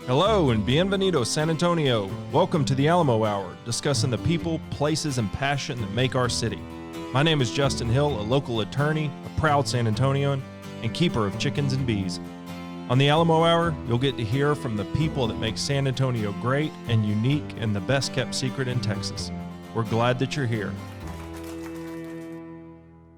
Hello and bienvenido San Antonio. Welcome to the Alamo Hour, discussing the people, places, and passion that make our city. My name is Justin Hill, a local attorney, a proud San Antonian, and keeper of chickens and bees. On the Alamo Hour, you'll get to hear from the people that make San Antonio great and unique and the best kept secret in Texas. We're glad that you're here.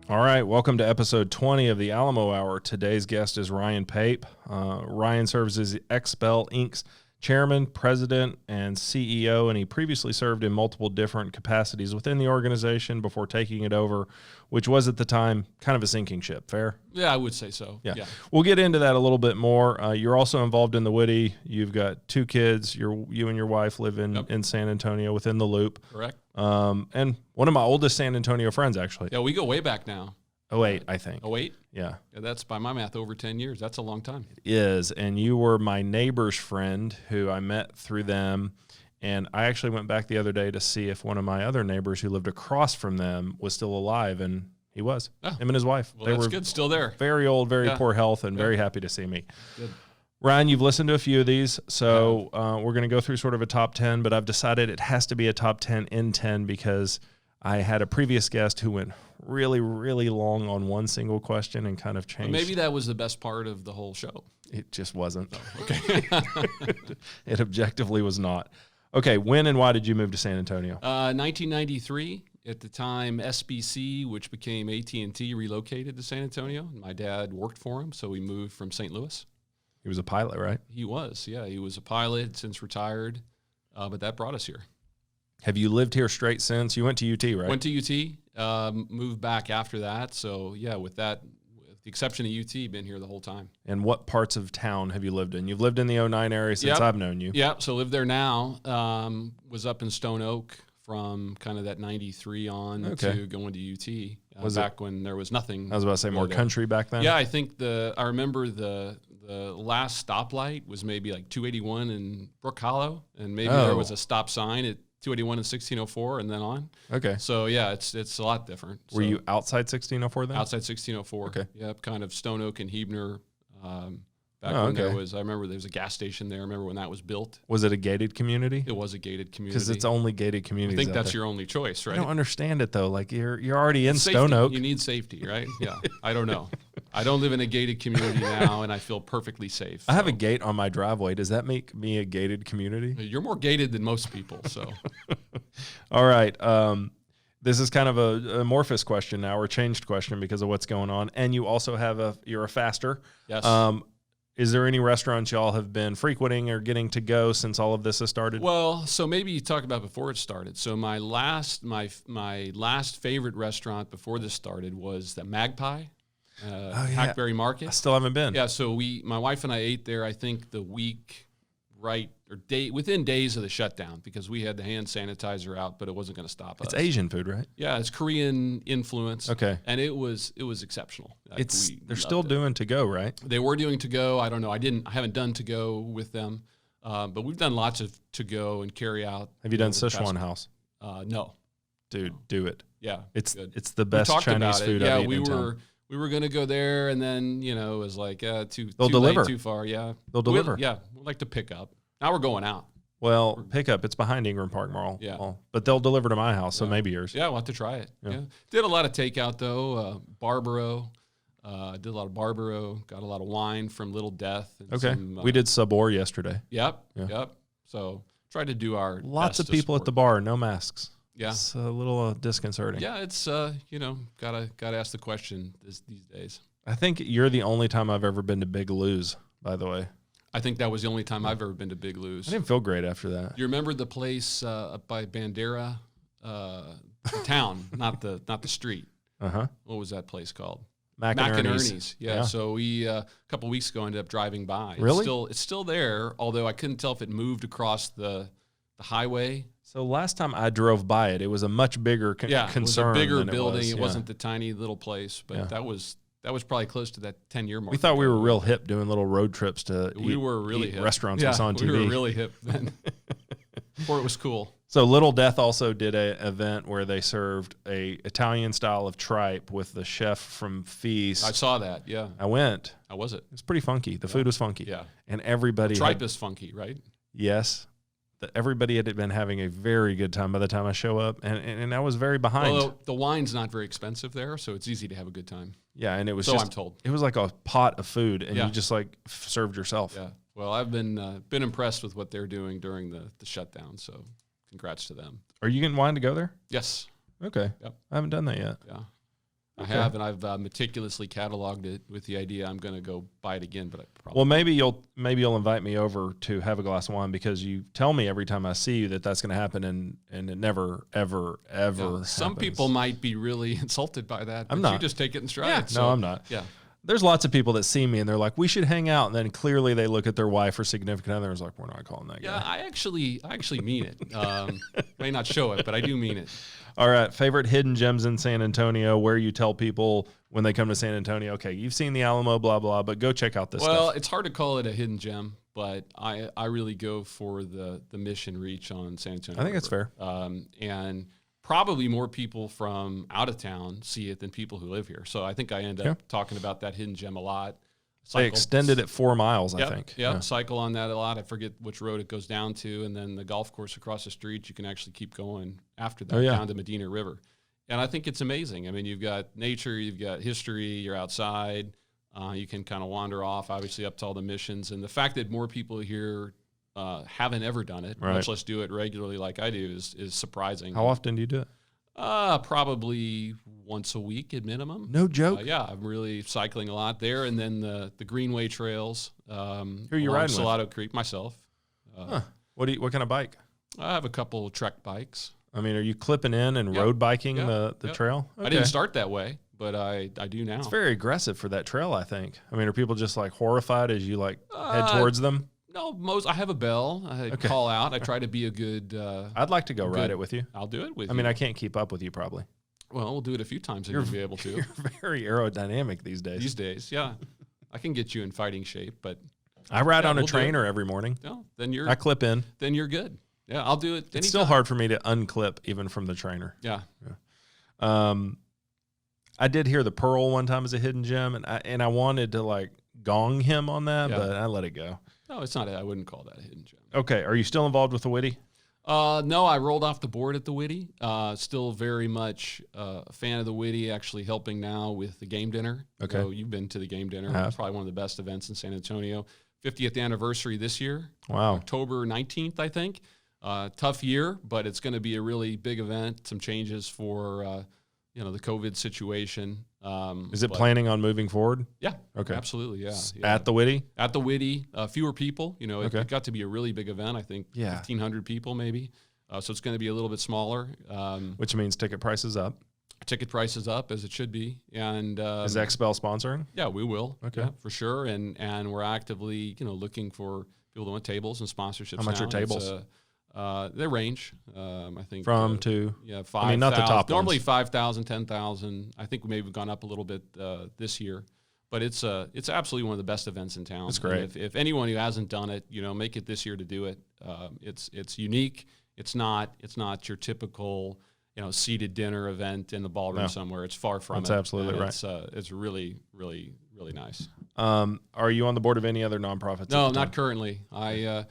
All right, welcome to episode 20 of the Alamo Hour. Today's guest is Ryan Pape. Ryan serves as XPEL Inc's chairman, president, and CEO, and he previously served in multiple different capacities within the organization before taking it over, which was at the time kind of a sinking ship. Fair? Yeah, I would say so. Yeah. We'll get into that a little bit more. You're also involved in the Witte. You've got two kids. You and your wife live in San Antonio within the Loop. Correct. And one of my oldest San Antonio friends, actually. Yeah, we go way back now. 08, I think. 08? Yeah. That's, by my math, over 10 years. That's a long time. It is. And you were my neighbor's friend who I met through them. And I actually went back the other day to see if one of my other neighbors who lived across from them was still alive. And he was. Oh. Him and his wife. Well, that's good. Still there. Very old, very poor health, and very happy to see me. Good. Ryan, you've listened to a few of these, so we're going to go through sort of a top 10, but I've decided it has to be a top 10 in 10 because I had a previous guest who went really, really long on one single question and kind of changed. But maybe that was the best part of the whole show. It just wasn't. Oh, okay. It objectively was not. Okay, when and why did you move to San Antonio? 1993. At the time, SBC, which became AT&T, relocated to San Antonio. My dad worked for him, so we moved from St. Louis. He was a pilot, right? He was, yeah. He was a pilot, since retired, but that brought us here. Have you lived here straight since? You went to UT, right? Went to UT, moved back after that. So, yeah, with the exception of UT, been here the whole time. And what parts of town have you lived in? You've lived in the 09 area since I've known you. Yeah, so live there now. Was up in Stone Oak from kind of that 93 on to going to UT. Back when there was nothing. I was about to say more country back then. Yeah, I think I remember the last stoplight was maybe like 281 in Brook Hollow, and maybe there was a stop sign at 281 and 1604 and then on. Okay. So, yeah, it's a lot different. Were you outside 1604 then? Outside 1604. Okay. Yep, kind of Stone Oak and Hebner. Back when I remember there was a gas station there. I remember when that was built. Was it a gated community? It was a gated community. Because it's only gated communities. I think that's your only choice, right? I don't understand it though. Like you're already in Stone Oak. You need safety, right? Yeah. I don't know. I don't live in a gated community now, and I feel perfectly safe. I have a gate on my driveway. Does that make me a gated community? You're more gated than most people. So. All right. This is kind of a amorphous question now, or changed question because of what's going on. And you also have you're a faster. Yes. Is there any restaurants y'all have been frequenting or getting to go since all of this has started? Well, so maybe you talk about before it started. So my last favorite restaurant before this started was the Magpie, Hackberry Market. I still haven't been. Yeah, so my wife and I ate there, I think the week within days of the shutdown, because we had the hand sanitizer out, but it wasn't going to stop us. It's Asian food, right? Yeah, it's Korean influence. Okay. And it was exceptional. They're still doing to go, right? They were doing to go. I don't know. I haven't done to go with them, but we've done lots of to go and carry out. Have you done Sichuan House? No. Dude, do it. Yeah, it's the best Chinese food I've eaten in town. We were going to go there, and then it was like too deliver. late, too far. Yeah, they'll deliver. We'd like to pick up. Now we're going out. Well, pick up. It's behind Ingram Park Mall. Yeah. But they'll deliver to my house, so maybe yours. Yeah, we'll have to try it. Yeah. Did a lot of takeout, though. Barbaro. Did a lot of Barbaro. Got a lot of wine from Little Death. And we did Sabor yesterday. Yep. So tried to do our Lots of people at the bar, no masks. Yeah. It's a little disconcerting. Yeah, it's, gotta ask the question these days. I think you're the only time I've ever been to Big Lou's, by the way. I think that was the only time I've ever been to Big Lou's. I didn't feel great after that. You remember the place up by Bandera, the town, not the street. Uh-huh. What was that place called? Mac and Ernie's. Yeah. So we a couple of weeks ago ended up driving by. Really? It's still there, although I couldn't tell if it moved across the highway. So last time I drove by it, it was a much bigger concern. It was a bigger building. It wasn't the tiny little place, but that was probably close to that 10-year mark. We thought we were real hip doing little road trips to we were really eat hip. restaurants we saw on TV. We were really hip then. Before it was cool. So Little Death also did an event where they served a Italian style of tripe with the chef from Feast. I saw that. Yeah, I went. How was it? It was pretty funky. The food was funky. Yeah, and everybody tripe is funky, right? Yes. Everybody had been having a very good time by the time I show up, and I was very behind. Well, the wine's not very expensive there, so it's easy to have a good time. Yeah, and it was I'm told. It was like a pot of food, and you just like served yourself. Yeah. Well, I've been impressed with what they're doing during the shutdown, so congrats to them. Are you getting wine to go there? Yes. Okay. Yep. I haven't done that yet. Yeah. I have, and I've meticulously cataloged it with the idea I'm going to go buy it again. But I probably maybe you'll invite me over to have a glass of wine, because you tell me every time I see you that's going to happen, and it never ever happens. Some people might be really insulted by that. I'm but not. You just take it in stride. Yeah. So, no, I'm not. Yeah. There's lots of people that see me and they're like, we should hang out, and then clearly they look at their wife or significant other and is like, we're not calling that guy. Yeah, I actually mean it. May not show it, but I do mean it. All right, favorite hidden gems in San Antonio, where you tell people when they come to San Antonio, okay, you've seen the Alamo, blah, blah, but go check out this stuff. Well, it's hard to call it a hidden gem, but I really go for the Mission Reach on San Antonio. I think that's fair. And probably more people from out of town see it than people who live here. So I think I end up talking about that hidden gem a lot. They extended it 4 miles, I think. Yeah, cycle on that a lot. I forget which road it goes down to. And then the golf course across the street, you can actually keep going after that down to Medina River. And I think it's amazing. I mean, you've got nature, you've got history, you're outside. You can kind of wander off, obviously, up to all the missions. And the fact that more people here haven't ever done it, much less do it regularly like I do, is surprising. How often do you do it? Probably once a week at minimum. No joke. Yeah, I'm really cycling a lot there, and then the Greenway trails. Who are you riding Salado with? Creek, myself. What kind of bike? I have a couple Trek bikes. I mean, are you clipping in and road biking the trail? Okay. I didn't start that way, but I do now. It's very aggressive for that trail, I think. I mean, are people just like horrified as you like head towards them? No, I have a bell. I call out. I try to be a good. I'd like to go ride it with you. I'll do it with you. I mean, I can't keep up with you probably. Well, we'll do it a few times and you'll be able to. You're very aerodynamic these days. These days, yeah. I can get you in fighting shape, but I ride on a trainer every morning. No, then I clip in. Then you're good. Yeah, I'll do it. It's anytime. still hard for me to unclip even from the trainer. Yeah. I did hear the Pearl one time as a hidden gem, and I wanted to like gong him on that, but I let it go. No, it's not. I wouldn't call that a hidden gem. Okay, are you still involved with the Witte? No, I rolled off the board at the Witte. Still very much a fan of the Witte, actually helping now with the game dinner. Okay. So you've been to the game dinner. It's probably one of the best events in San Antonio. 50th anniversary this year. Wow. October 19th, I think. Tough year, but it's going to be a really big event. Some changes for, the COVID situation. Is it planning on moving forward? Yeah. Okay. Absolutely. Yeah. At the Witte? At the Witte, fewer people. It got to be a really big event. I think 1,500 people maybe. So it's going to be a little bit smaller. Which means ticket prices up. Ticket prices up as it should be. And is XPEL sponsoring? Yeah, we will. Okay. Yeah, for sure. And we're actively, looking for people that want tables and sponsorships. How much are tables? They range, I think. From to? Yeah, 5,000. I mean, not the top normally ones. 5,000, 10,000. I think we maybe have gone up a little bit this year. But it's absolutely one of the best events in town. That's great. And if anyone who hasn't done it, make it this year to do it. It's unique. It's not your typical, seated dinner event in the ballroom somewhere. It's far from it. That's absolutely right. It's really, really, really nice. Are you on the board of any other nonprofits? No, not currently.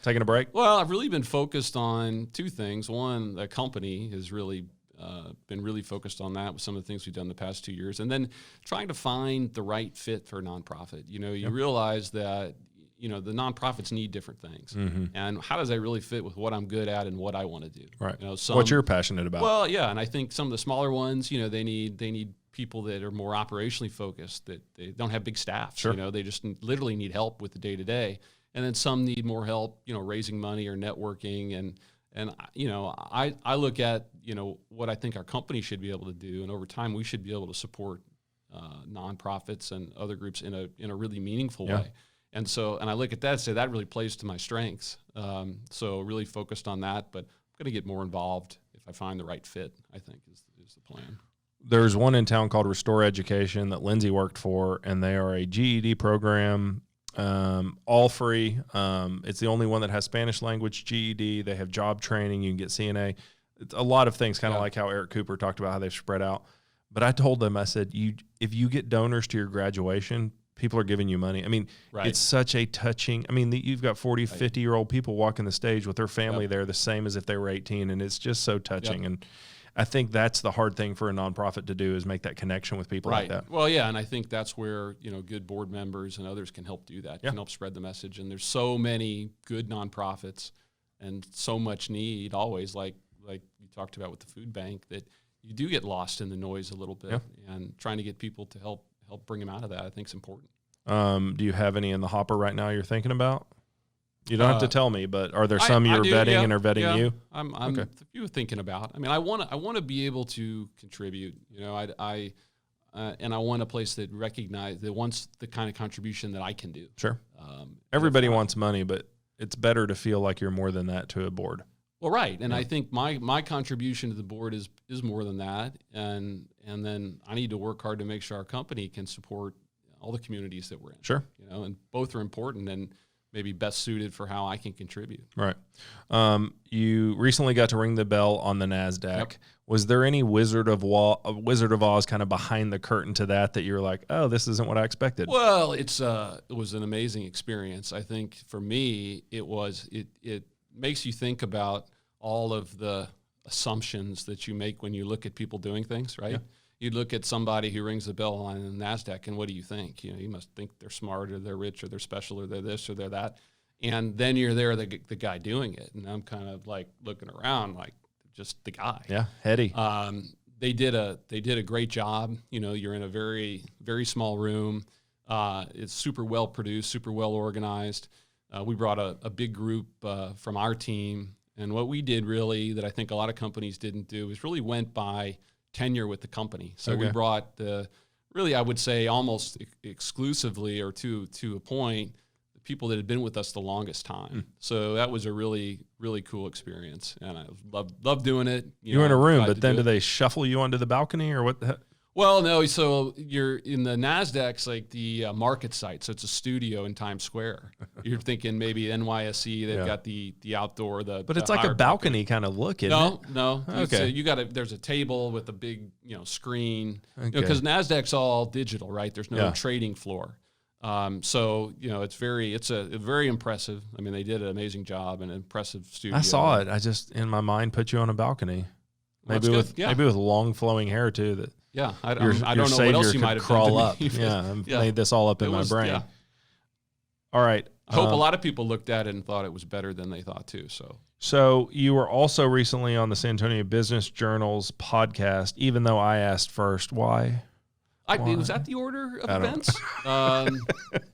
Taking a break? Well, I've really been focused on two things. One, the company has really been really focused on that with some of the things we've done the past 2 years. And then trying to find the right fit for a nonprofit. You realize that, the nonprofits need different things. Mm-hmm. And how does that really fit with what I'm good at and what I want to do? Right. What you're passionate about. Well, yeah. And I think some of the smaller ones, they need people that are more operationally focused, that they don't have big staffs. Sure. They just literally need help with the day-to-day. And then some need more help, raising money or networking. And I look at, what I think our company should be able to do. And over time, we should be able to support nonprofits and other groups in a really meaningful way. And so, and I look at that and say that really plays to my strengths. So really focused on that, but I'm going to get more involved if I find the right fit, I think is the plan. There's one in town called Restore Education that Lindsay worked for, and they are a GED program All free. It's the only one that has Spanish language, GED. They have job training. You can get CNA. It's a lot of things, kind of like how Eric Cooper talked about how they've spread out. But I told them, I said, if you get donors to your graduation, people are giving you money. I mean, it's such a touching. I mean, you've got 40, 50-year-old people walking the stage with their family there, the same as if they were 18, and it's just so touching. And I think that's the hard thing for a nonprofit to do, is make that connection with people like that. Well, yeah, and I think that's where good board members and others can help do that. Can help spread the message. And there's so many good nonprofits and so much need always, like you talked about with the food bank, that you do get lost in the noise a little bit, and trying to get people to help bring them out of that, I think, is important. Do you have any in the hopper right now you're thinking about? You don't have to tell me, but are there some you're vetting and are vetting you? I'm a few thinking about. I mean, I want to be able to contribute. And I want a place that wants the kind of contribution that I can do. Sure. Everybody wants money, but it's better to feel like you're more than that to a board. Well, right, and I think my contribution to the board is more than that, and then I need to work hard to make sure our company can support all the communities that we're in. Sure. And both are important and maybe best suited for how I can contribute. Right. You recently got to ring the bell on the Nasdaq. Yep. Was there any Wizard of Oz kind of behind the curtain to that you're like, oh, this isn't what I expected? Well, it was an amazing experience. I think for me, it makes you think about all of the assumptions that you make when you look at people doing things, right? Yeah. You look at somebody who rings the bell on the Nasdaq, and what do you think? You must think they're smart, or they're rich, or they're special, or they're this, or they're that. And then you're there, the guy doing it, and I'm kind of like looking around, like just the guy. Yeah, heady. They did a great job. You're in a very, very small room. It's super well produced, super well organized. We brought a big group from our team, and what we did really that I think a lot of companies didn't do is really went by tenure with the company. So we brought I would say almost exclusively, or to a point, the people that had been with us the longest time. So that was a really, really cool experience, and I loved doing it. You were in a room, but then do they shuffle you onto the balcony, or what the heck? Well, no. So you're in the Nasdaq's like the market site. So it's a studio in Times Square. You're thinking maybe NYSE. They've got the outdoor, but it's like a balcony kind of look, isn't it? No. Okay. There's a table with a big screen. Because Nasdaq's all digital, right? There's no trading floor. So it's very impressive. I mean, they did an amazing job, and an impressive studio. I saw it. I just in my mind put you on a balcony, maybe with long flowing hair too. I don't know what else you might have crawl up. I've made this all up in my brain. Yeah. All right. I hope a lot of people looked at it and thought it was better than they thought too. So you were also recently on the San Antonio Business Journal's podcast, even though I asked first. Why? Was that the order of events?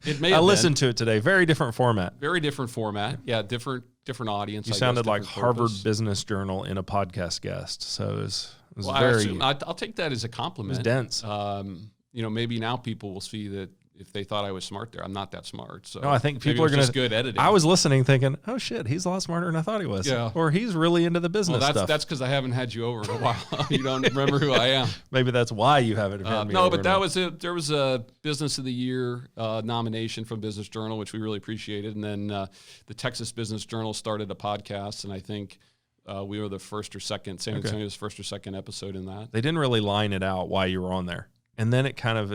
It may. I listened to it today. Very different format. Very different format. Yeah, different audience. You sounded like Harvard Business Journal in a podcast guest. So it was very. I'll take that as a compliment. It was dense. Maybe now people will see that if they thought I was smart there, I'm not that smart. So no, I think people are going to. Good editing. I was listening, thinking, "Oh shit, he's a lot smarter than I thought he was." Yeah. Or he's really into the business stuff. That's because I haven't had you over in a while. You don't remember who I am. Maybe that's why you haven't had me. No, but that was it. There was a Business of the Year nomination from Business Journal, which we really appreciated, and then the Texas Business Journal started a podcast, and I think. We were the first or second, San Antonio's first or second episode in that. They didn't really line it out why you were on there. And then it's kind of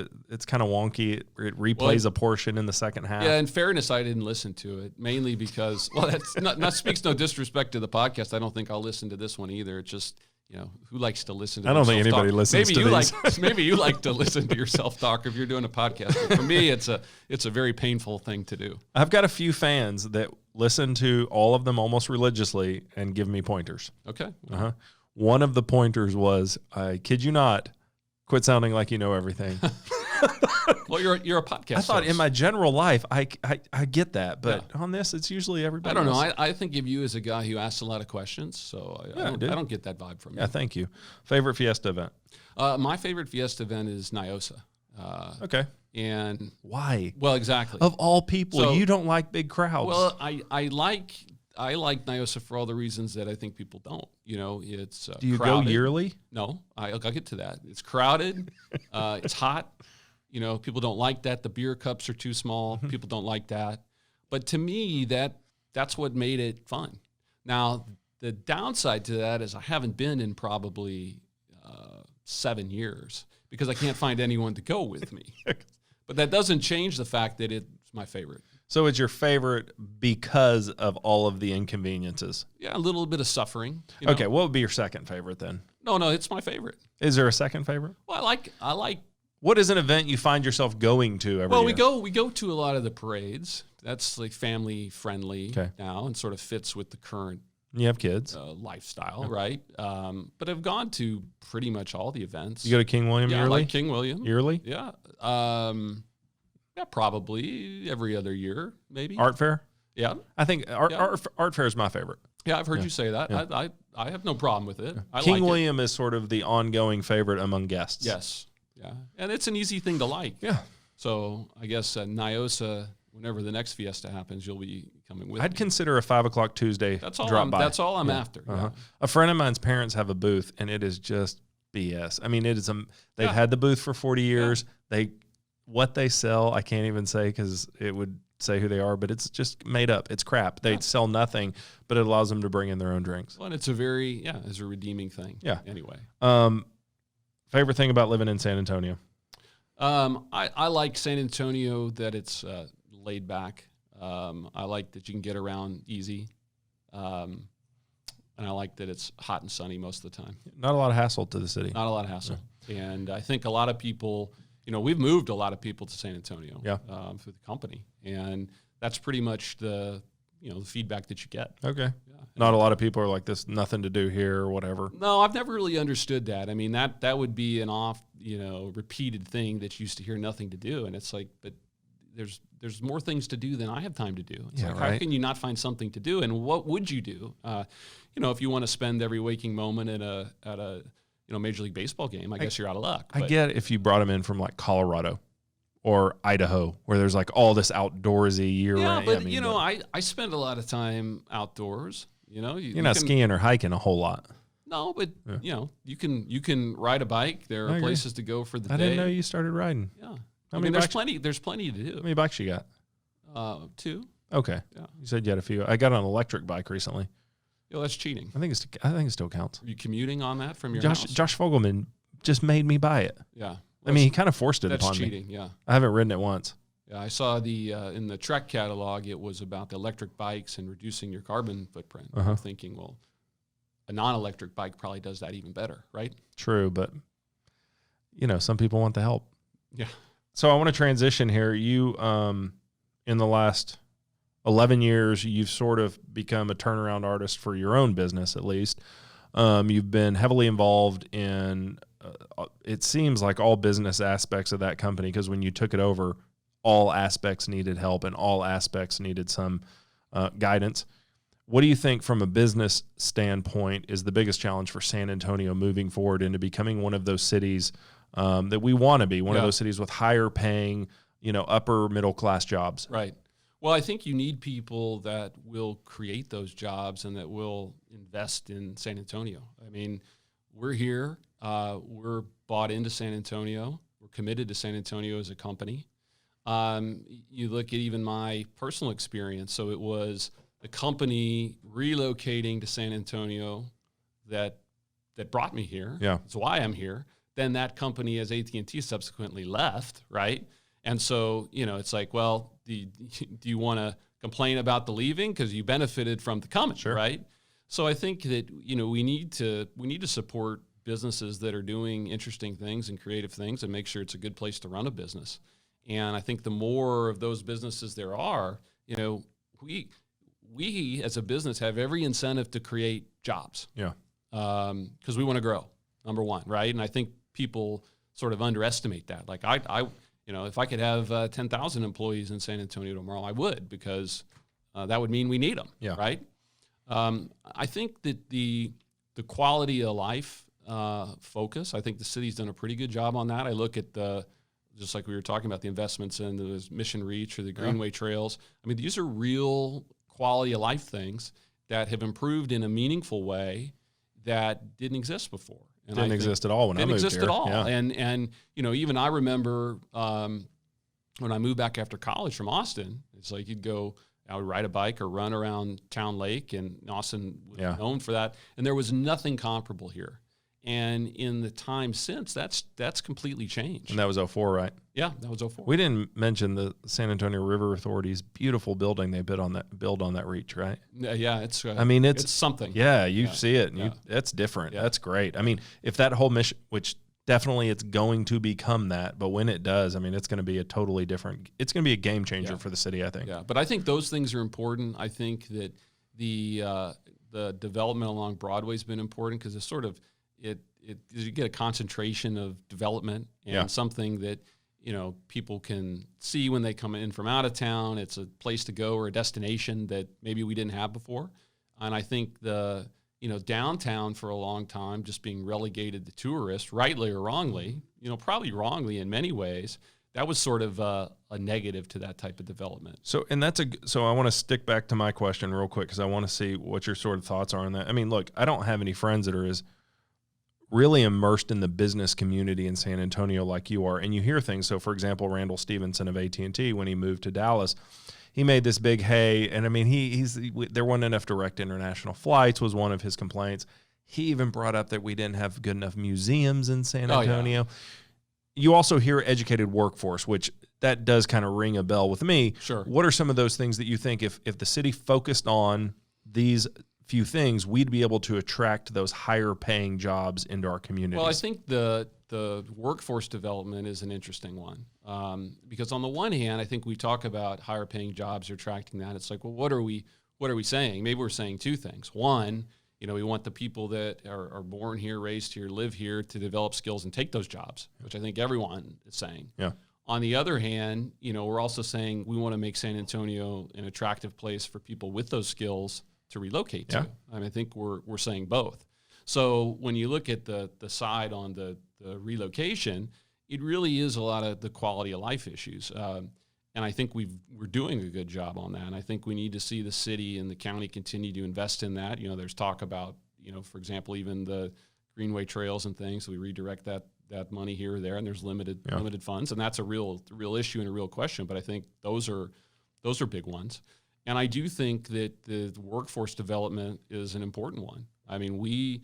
wonky. It replays a portion in the second half. Yeah, in fairness, I didn't listen to it, mainly because, that's not speaks no disrespect to the podcast. I don't think I'll listen to this one either. It's just, who likes to listen to I don't think anybody listens to these. Maybe you like to listen to your self-talk if you're doing a podcast. But for me, it's a very painful thing to do. I've got a few fans that listen to all of them almost religiously and give me pointers. Okay. One of the pointers was, I kid you not, quit sounding like you know everything. Well, you're a podcast. I thought in my general life, I get that, but on this, it's usually everybody. I don't know. I think of you as a guy who asks a lot of questions, so I don't get that vibe from you. Yeah, thank you. Favorite Fiesta event? My favorite Fiesta event is NIOSA. Okay. And why? Well, exactly. Of all people, you don't like big crowds. Well, I like NIOSA for all the reasons that I think people don't. It's do you crowded. Go yearly? No, I'll get to that. It's crowded. It's hot. You know, people don't like that. The beer cups are too small. People don't like that. But to me, that's what made it fun. Now, the downside to that is I haven't been in probably 7 years because I can't find anyone to go with me. But that doesn't change the fact that it's my favorite. So it's your favorite because of all of the inconveniences? Yeah, a little bit of suffering. You know? Okay, what would be your second favorite then? No, it's my favorite. Is there a second favorite? Well, I like. What is an event you find yourself going to every year? Well, we go to a lot of the parades. That's like family friendly now and sort of fits with the current. You have kids. Lifestyle, right? But I've gone to pretty much all the events. You go to King William yearly? I like King William. Yearly? Yeah. Yeah, probably every other year, maybe. Art fair? Yeah. I think art fair is my favorite. Yeah, I've heard you say that. Yeah. I have no problem with it. Yeah. King William is sort of the ongoing favorite among guests. Yes. Yeah. And it's an easy thing to like. Yeah. So I guess Nyosa, whenever the next Fiesta happens, you'll be coming with me. I'd consider a 5 o'clock Tuesday drop by. That's all I'm after. Yeah. A friend of mine's parents have a booth, and it is just BS. I mean, it is they've had the booth for 40 years. Yeah. What they sell, I can't even say because it would say who they are, but it's just made up. It's crap. They sell nothing, but it allows them to bring in their own drinks. Well, and it's a redeeming thing. Yeah. Anyway. Favorite thing about living in San Antonio? I like San Antonio that it's laid back. I like that you can get around easy. And I like that it's hot and sunny most of the time. Not a lot of hassle to the city. Not a lot of hassle. Yeah. And I think a lot of people, we've moved a lot of people to San Antonio through the company. And that's pretty much the feedback that you get. Okay. Yeah. Not a lot of people are like, this, nothing to do here or whatever. No, I've never really understood that. I mean, that would be an repeated thing that you used to hear nothing to do. And it's like, but there's more things to do than I have time to do. It's how can you not find something to do? And what would you do? If you want to spend every waking moment at a Major League Baseball game, I guess you're out of luck. I get if you brought them in from like Colorado or Idaho, where there's like all this outdoorsy year-round. Yeah, but I spend a lot of time outdoors. You're not skiing or hiking a whole lot. No, but you can ride a bike. There are places to go for the day. I didn't know you started riding. Yeah, there's plenty to do. How many bikes you got? 2. Okay. Yeah. You said you had a few. I got an electric bike recently. Yeah, that's cheating. I think it still counts. Are you commuting on that from your house? Josh Fogelman just made me buy it. Yeah. He kind of forced it upon me. That's cheating, yeah. I haven't ridden it once. Yeah, I saw in the Trek catalog, it was about the electric bikes and reducing your carbon footprint. I'm thinking, well, a non-electric bike probably does that even better, right? True, but, some people want the help. Yeah. So I want to transition here. You, in the last 11 years, you've sort of become a turnaround artist for your own business, at least. You've been heavily involved in, it seems like all business aspects of that company, because when you took it over, all aspects needed help and all aspects needed some guidance. What do you think from a business standpoint is the biggest challenge for San Antonio moving forward into becoming one of those cities that we want to be, one of those cities with higher paying, upper middle class jobs? Right. Well, I think you need people that will create those jobs and that will invest in San Antonio. I mean, we're here. We're bought into San Antonio. We're committed to San Antonio as a company. You look at even my personal experience. So it was the company relocating to San Antonio that brought me here. Yeah. That's why I'm here. Then that company, as AT&T, subsequently left, right? And so, it's like, well, do you want to complain about the leaving because you benefited from the coming, right? So I think that we need to support businesses that are doing interesting things and creative things and make sure it's a good place to run a business. And I think the more of those businesses there are, we as a business have every incentive to create jobs. Yeah. Because we want to grow, number one, right? And I think people sort of underestimate that. Like if I could have 10,000 employees in San Antonio tomorrow, I would, because that would mean we need them, right? I think that the quality of life focus, I think the city's done a pretty good job on that. I look at just like we were talking about, the investments in the Mission Reach or the Greenway Trails. I mean, these are real quality of life things that have improved in a meaningful way that didn't exist before. And didn't exist at all when I moved here. Didn't exist at all. Yeah. And even I remember when I moved back after college from Austin, it's like I would ride a bike or run around Town Lake, and Austin was known for that. And there was nothing comparable here. And in the time since, that's completely changed. And that was 2004, right? Yeah, that was 2004. We didn't mention the San Antonio River Authority's beautiful building they build on that reach, right? Yeah, it's. It's something. Yeah, you see it, and that's different. Yeah. That's great. I mean, if that whole mission, which definitely it's going to become that, but when it does, I mean, it's going to be a totally different. It's going to be a game changer for the city, I think. Yeah, but I think those things are important. I think that the development along Broadway's been important because it's sort of. You get a concentration of development and something that people can see when they come in from out of town. It's a place to go or a destination that maybe we didn't have before. And I think the downtown for a long time just being relegated to tourists, rightly or wrongly, probably wrongly in many ways. That was sort of a negative to that type of development. So I want to stick back to my question real quick because I want to see what your sort of thoughts are on that. I mean, look, I don't have any friends that are as really immersed in the business community in San Antonio like you are, and you hear things. So, for example, Randall Stevenson of AT&T, when he moved to Dallas, he made this big hay, and I mean, there weren't enough direct international flights was one of his complaints. He even brought up that we didn't have good enough museums in San Antonio. Oh, yeah. You also hear educated workforce, which that does kind of ring a bell with me. Sure. What are some of those things that you think if the city focused on these few things, we'd be able to attract those higher paying jobs into our communities? Well, I think the workforce development is an interesting one because on the one hand, I think we talk about higher paying jobs or attracting that. It's like, well, what are we saying? Maybe we're saying two things. One, we want the people that are born here, raised here, live here to develop skills and take those jobs, which I think everyone is saying. Yeah. On the other hand, we're also saying we want to make San Antonio an attractive place for people with those skills to relocate to. I mean, I think we're saying both. So when you look at the side on the relocation, it really is a lot of the quality of life issues. And I think we're doing a good job on that. And I think we need to see the city and the county continue to invest in that. There's talk about, for example, even the Greenway trails and things. So we redirect that money here or there, and there's limited funds. And that's a real issue and a real question. But I think those are big ones. And I do think that the workforce development is an important one. I mean,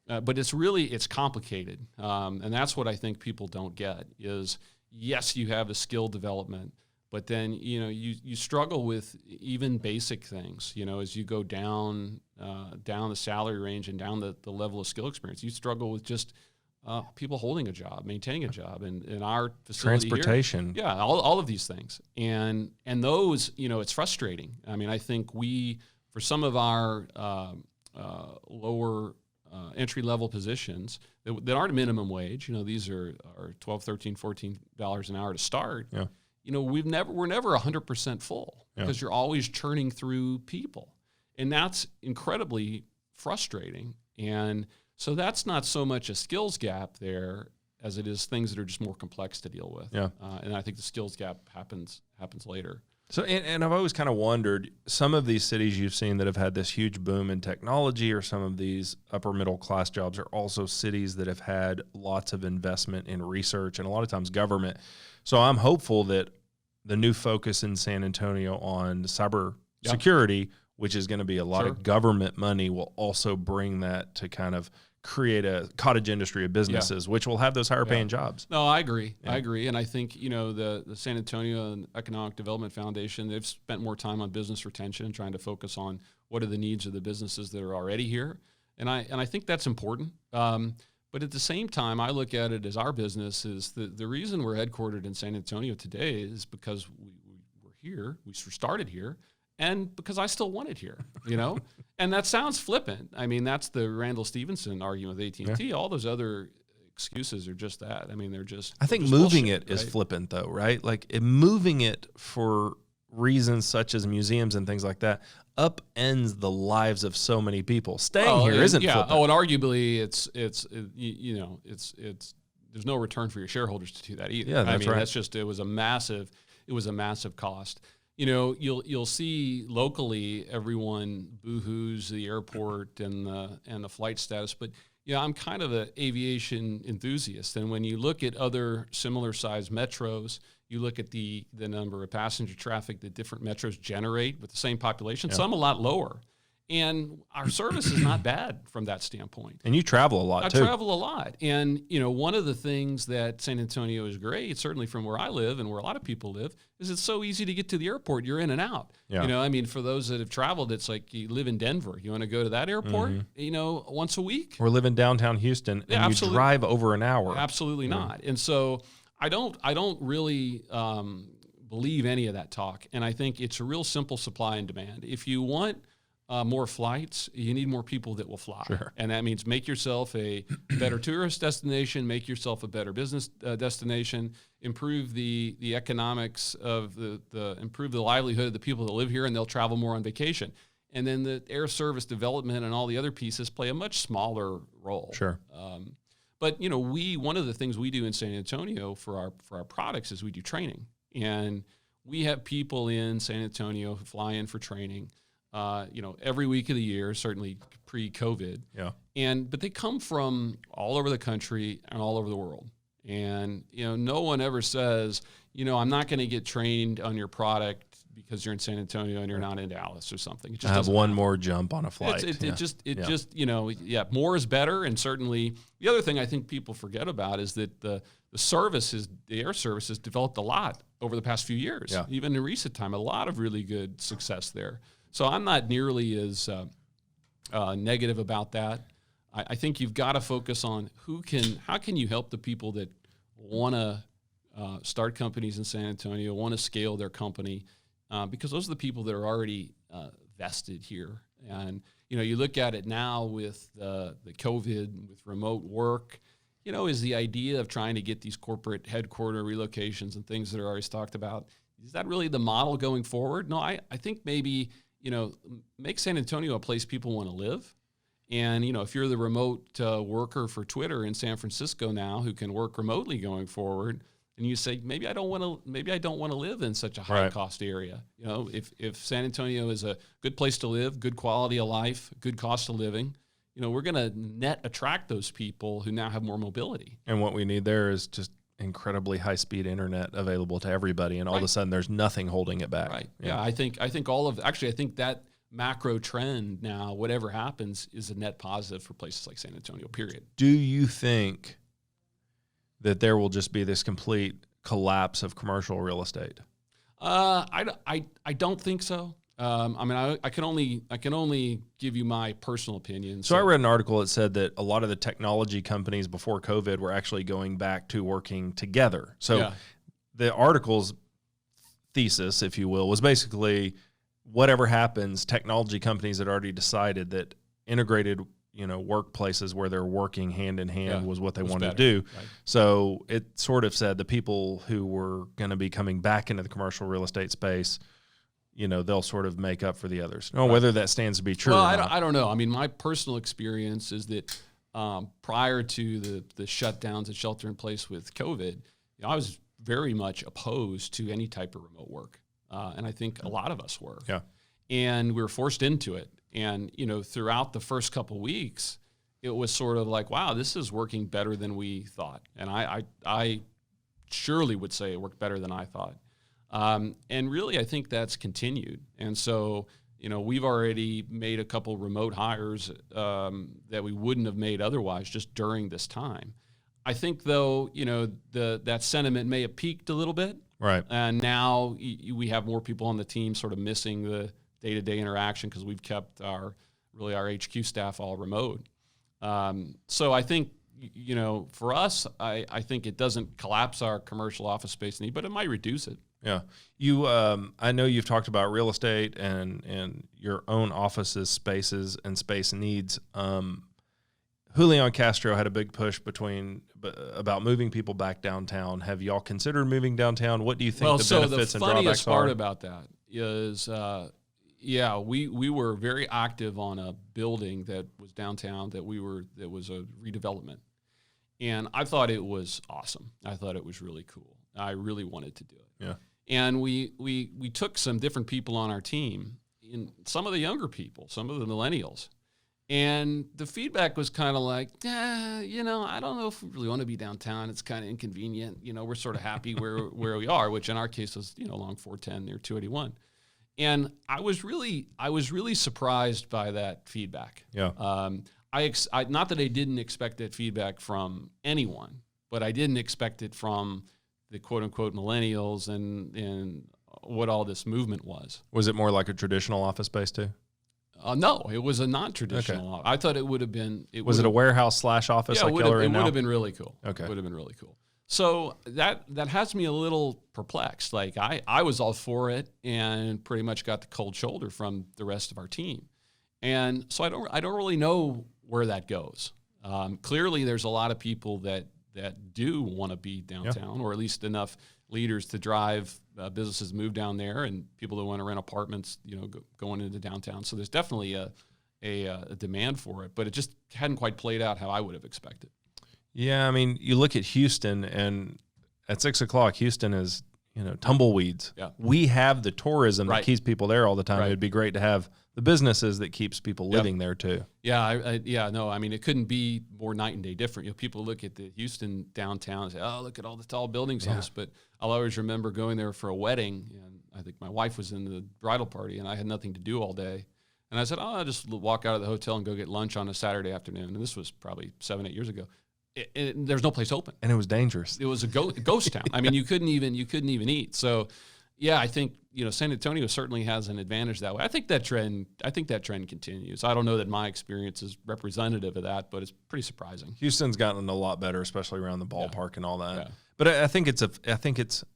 but it's complicated. And that's what I think people don't get is, yes, you have the skill development, but then, you struggle with even basic things, as you go down the salary range and down the level of skill experience, you struggle with just people holding a job, maintaining a job, and in our facility transportation. Here, all of these things, and those, it's frustrating. I mean, I think for some of our lower entry level positions that aren't minimum wage, these are $12, $13, $14 an hour to start. Yeah. We're never 100% full because you're always churning through people, and that's incredibly frustrating. And so that's not so much a skills gap there as it is things that are just more complex to deal with. Yeah. And I think the skills gap happens later. So, and I've always kind of wondered, some of these cities you've seen that have had this huge boom in technology, or some of these upper middle class jobs, are also cities that have had lots of investment in research and a lot of times government. So I'm hopeful that the new focus in San Antonio on cyber security, which is going to be a lot of government money, will also bring that to kind of create a cottage industry of businesses, which will have those higher paying jobs. No, I agree. I agree. And I think, the San Antonio Economic Development Foundation, they've spent more time on business retention and trying to focus on what are the needs of the businesses that are already here. And I think that's important. But at the same time, I look at it as our business is the reason we're headquartered in San Antonio today is because we're here, we started here, and because I still want it here, And that sounds flippant. I mean, that's the Randall Stevenson argument with AT&T. All those other excuses are just that. I mean, they're just. I think moving it is flippant, though, right? Like moving it for reasons such as museums and things like that upends the lives of so many people. Staying here isn't flippant. Oh, and arguably, it's there's no return for your shareholders to do that either. Yeah, that's right. That's just it was a massive cost. You'll see locally everyone boo-hoos the airport and the flight status, but I'm kind of an aviation enthusiast. And when you look at other similar sized metros, you look at the number of passenger traffic that different metros generate with the same population, some a lot lower. And our service is not bad from that standpoint. And you travel a lot, too. I travel a lot. And, one of the things that San Antonio is great, certainly from where I live and where a lot of people live, is it's so easy to get to the airport. You're in and out. Yeah. For those that have traveled, it's like you live in Denver. You want to go to that airport, once a week? Or live in downtown Houston and you drive over an hour. Absolutely not. And so I don't really believe any of that talk. And I think it's a real simple supply and demand. If you want more flights, you need more people that will fly. Sure. And that means make yourself a better tourist destination, make yourself a better business destination, improve the economics of improve the livelihood of the people that live here, and they'll travel more on vacation. And then the air service development and all the other pieces play a much smaller role. Sure. But one of the things we do in San Antonio for our products is we do training. And we have people in San Antonio who fly in for training. Every week of the year, certainly pre-COVID. Yeah. But they come from all over the country and all over the world. And, no one ever says, I'm not going to get trained on your product because you're in San Antonio and you're not in Dallas or something. It just have one more jump on a flight. More is better. And certainly the other thing I think people forget about is that the air service has developed a lot over the past few years. Yeah. Even in recent time, a lot of really good success there. So I'm not nearly as negative about that. I think you've got to focus on how can you help the people that want to start companies in San Antonio, want to scale their company, because those are the people that are already vested here. And, you look at it now with the COVID, with remote work, is the idea of trying to get these corporate headquarter relocations and things that are always talked about, is that really the model going forward? No, I think maybe make San Antonio a place people want to live. And, if you're the remote worker for Twitter in San Francisco now who can work remotely going forward, and you say, maybe I don't want to live in such a high cost area. If San Antonio is a good place to live, good quality of life, good cost of living, we're going to net attract those people who now have more mobility. And what we need there is just incredibly high-speed internet available to everybody, and all of a sudden there's nothing holding it back. Right. Yeah, I think I think that macro trend now, whatever happens, is a net positive for places like San Antonio, period. Do you think that there will just be this complete collapse of commercial real estate? I don't think so. I can only give you my personal opinion. So I read an article that said that a lot of the technology companies before COVID were actually going back to working together. So the article's thesis, if you will, was basically whatever happens, technology companies had already decided that integrated, workplaces where they're working hand in hand was what they wanted to do. Right. So it sort of said the people who were going to be coming back into the commercial real estate space, they'll sort of make up for the others. Whether that stands to be true or not. I don't know. My personal experience is that prior to the shutdowns and shelter in place with COVID, I was very much opposed to any type of remote work. And I think a lot of us were. Yeah. And we were forced into it. And, throughout the first couple weeks, it was sort of like, wow, this is working better than we thought. And I surely would say it worked better than I thought. And really, I think that's continued. And so, we've already made a couple remote hires that we wouldn't have made otherwise just during this time. I think, though, that sentiment may have peaked a little bit. Right. And now we have more people on the team sort of missing the day-to-day interaction because we've kept our HQ staff all remote. So I think, for us, I think it doesn't collapse our commercial office space need, but it might reduce it. Yeah. I know you've talked about real estate and your own offices, spaces, and space needs. Julian Castro had a big push about moving people back downtown. Have y'all considered moving downtown? What do you think the benefits and drawbacks are? The funniest part about that is, we were very active on a building that was downtown that was a redevelopment. And I thought it was awesome. I thought it was really cool. I really wanted to do it. Yeah. And we took some different people on our team, some of the younger people, some of the millennials, And the feedback was kind of like, I don't know if we really want to be downtown. It's kind of inconvenient. We're sort of happy where we are, which in our case was, along 410 near 281. And I was really surprised by that feedback. Yeah. Not that I didn't expect that feedback from anyone, but I didn't expect it from the quote unquote millennials and what all this movement was. Was it more like a traditional office space too? No, it was a non-traditional. Okay. I thought it would have been. Was it a warehouse / office? Yeah, like it would have been really cool. Okay, it would have been really cool. So that has me a little perplexed. Like I was all for it and pretty much got the cold shoulder from the rest of our team, and so I don't really know where that goes. Clearly, there's a lot of people that do want to be downtown, or at least enough leaders to drive businesses move down there, and people that want to rent apartments, going into downtown. So there's definitely a demand for it, but it just hadn't quite played out how I would have expected. Yeah, I mean, you look at Houston, and at 6 o'clock, Houston is tumbleweeds. Yeah. We have the tourism that keeps people there all the time. Right. It'd be great to have the businesses that keeps people living there too. Yeah, I mean, it couldn't be more night and day different. People look at the Houston downtown and say, "Oh, look at all the tall buildings on this." But I'll always remember going there for a wedding, and I think my wife was in the bridal party, and I had nothing to do all day. And I said, "Oh, I'll just walk out of the hotel and go get lunch on a Saturday afternoon." And this was probably 7-8 years ago. There's no place open, and it was dangerous. It was a ghost town. I mean, you couldn't even eat. So, yeah, I think San Antonio certainly has an advantage that way. I think that trend continues. I don't know that my experience is representative of that, but it's pretty surprising. Houston's gotten a lot better, especially around the ballpark and all that. Yeah. But I think it's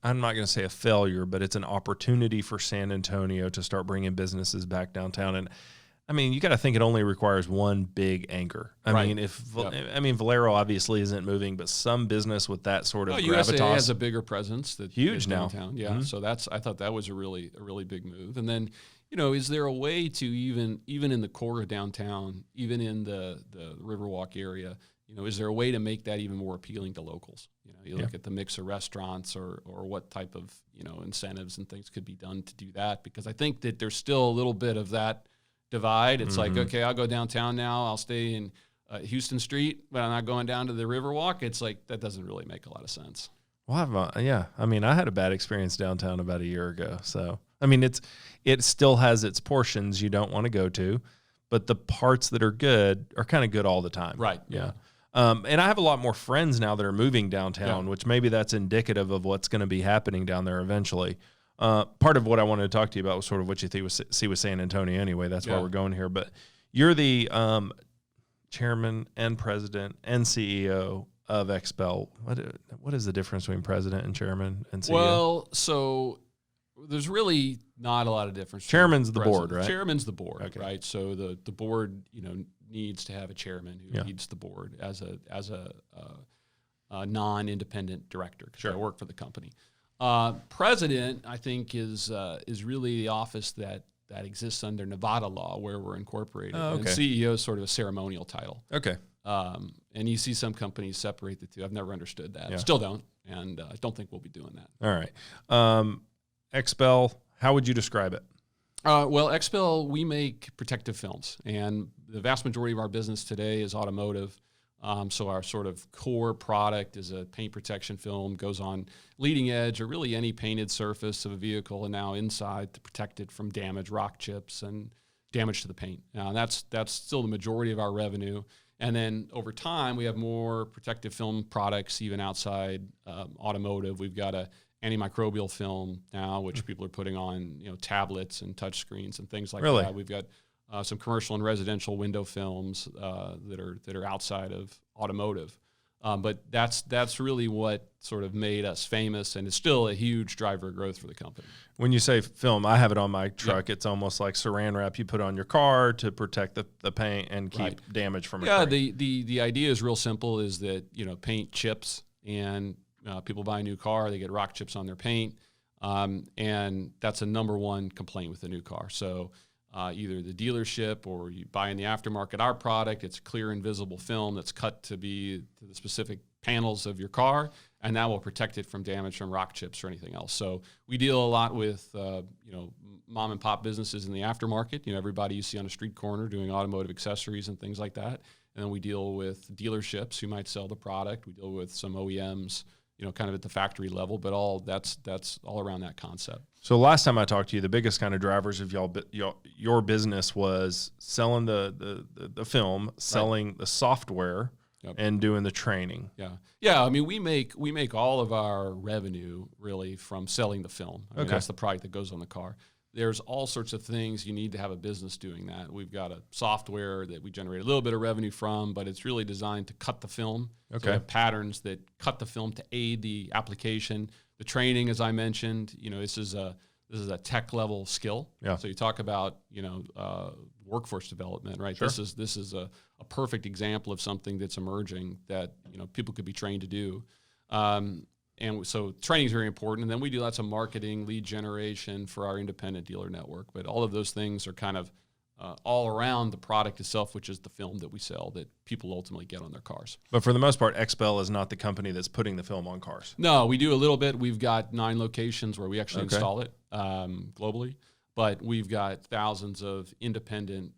I'm not going to say a failure, but it's an opportunity for San Antonio to start bringing businesses back downtown. And I mean, you got to think it only requires one big anchor. I mean, Valero obviously isn't moving, but some business with that sort of gravitas. USA has a bigger presence that's huge now. Downtown. Yeah, mm-hmm. So I thought that was a really big move. And then, is there a way to even in the core of downtown, even in the Riverwalk area, is there a way to make that even more appealing to locals? You look at the mix of restaurants or what type of incentives and things could be done to do that, because I think that there's still a little bit of that divide. It's like, okay, I'll go downtown now. I'll stay in Houston Street, but I'm not going down to the Riverwalk. It's like, that doesn't really make a lot of sense. Well, I mean, I had a bad experience downtown about a year ago. So, I mean, it still has its portions you don't want to go to, but the parts that are good are kind of good all the time. Right. Yeah. And I have a lot more friends now that are moving downtown, which maybe that's indicative of what's going to be happening down there eventually. Part of what I wanted to talk to you about was sort of what you see with San Antonio anyway. That's why we're going here. But you're the chairman and president and CEO of XPEL. What is the difference between president and chairman and CEO? Well, so there's really not a lot of difference. Chairman's the board, right? Chairman's the board, right? So the board, needs to have a chairman who leads the board as a non-independent director, because I work for the company. President, I think, is really the office that exists under Nevada law, where we're incorporated. Oh, okay. And CEO is sort of a ceremonial title. Okay. And you see some companies separate the two. I've never understood that. Still don't, and I don't think we'll be doing that. All right. XPEL, how would you describe it? Well, XPEL, we make protective films, and the vast majority of our business today is automotive. So our sort of core product is a paint protection film, goes on leading edge or really any painted surface of a vehicle, and now inside to protect it from damage, rock chips, and damage to the paint. Now that's still the majority of our revenue. And then over time, we have more protective film products even outside automotive. We've got a antimicrobial film now, which people are putting on tablets and touch screens and things like that. We've got some commercial and residential window films that are outside of automotive. But that's really what sort of made us famous, and it's still a huge driver of growth for the company. When you say film, I have it on my truck. It's almost like saran wrap you put on your car to protect the paint and keep damage from it. Yeah, the idea is real simple, is that paint chips, and people buy a new car, they get rock chips on their paint, and that's a number one complaint with a new car. So either the dealership or you buy in the aftermarket our product, it's clear invisible film that's cut to be to the specific panels of your car, and that will protect it from damage from rock chips or anything else. So we deal a lot with mom and pop businesses in the aftermarket. Everybody you see on a street corner doing automotive accessories and things like that. And then we deal with dealerships who might sell the product. We deal with some OEMs, kind of at the factory level, but that's all around that concept. So last time I talked to you, the biggest kind of drivers of your business was selling the film, selling the software, and doing the training. Yeah. I mean, we make all of our revenue really from selling the film. I mean, that's the product that goes on the car. There's all sorts of things you need to have a business doing that. We've got a software that we generate a little bit of revenue from, but it's really designed to cut the film. So we have patterns that cut the film to aid the application. The training, as I mentioned, this is a tech level skill. Yeah. So you talk about workforce development, right? Sure. This is a perfect example of something that's emerging that people could be trained to do. And so training is very important. And then we do lots of marketing, lead generation for our independent dealer network. But all of those things are kind of all around the product itself, which is the film that we sell that people ultimately get on their cars. But for the most part, XPEL is not the company that's putting the film on cars. No, we do a little bit. We've got 9 locations where we actually install it globally. But we've got thousands of independent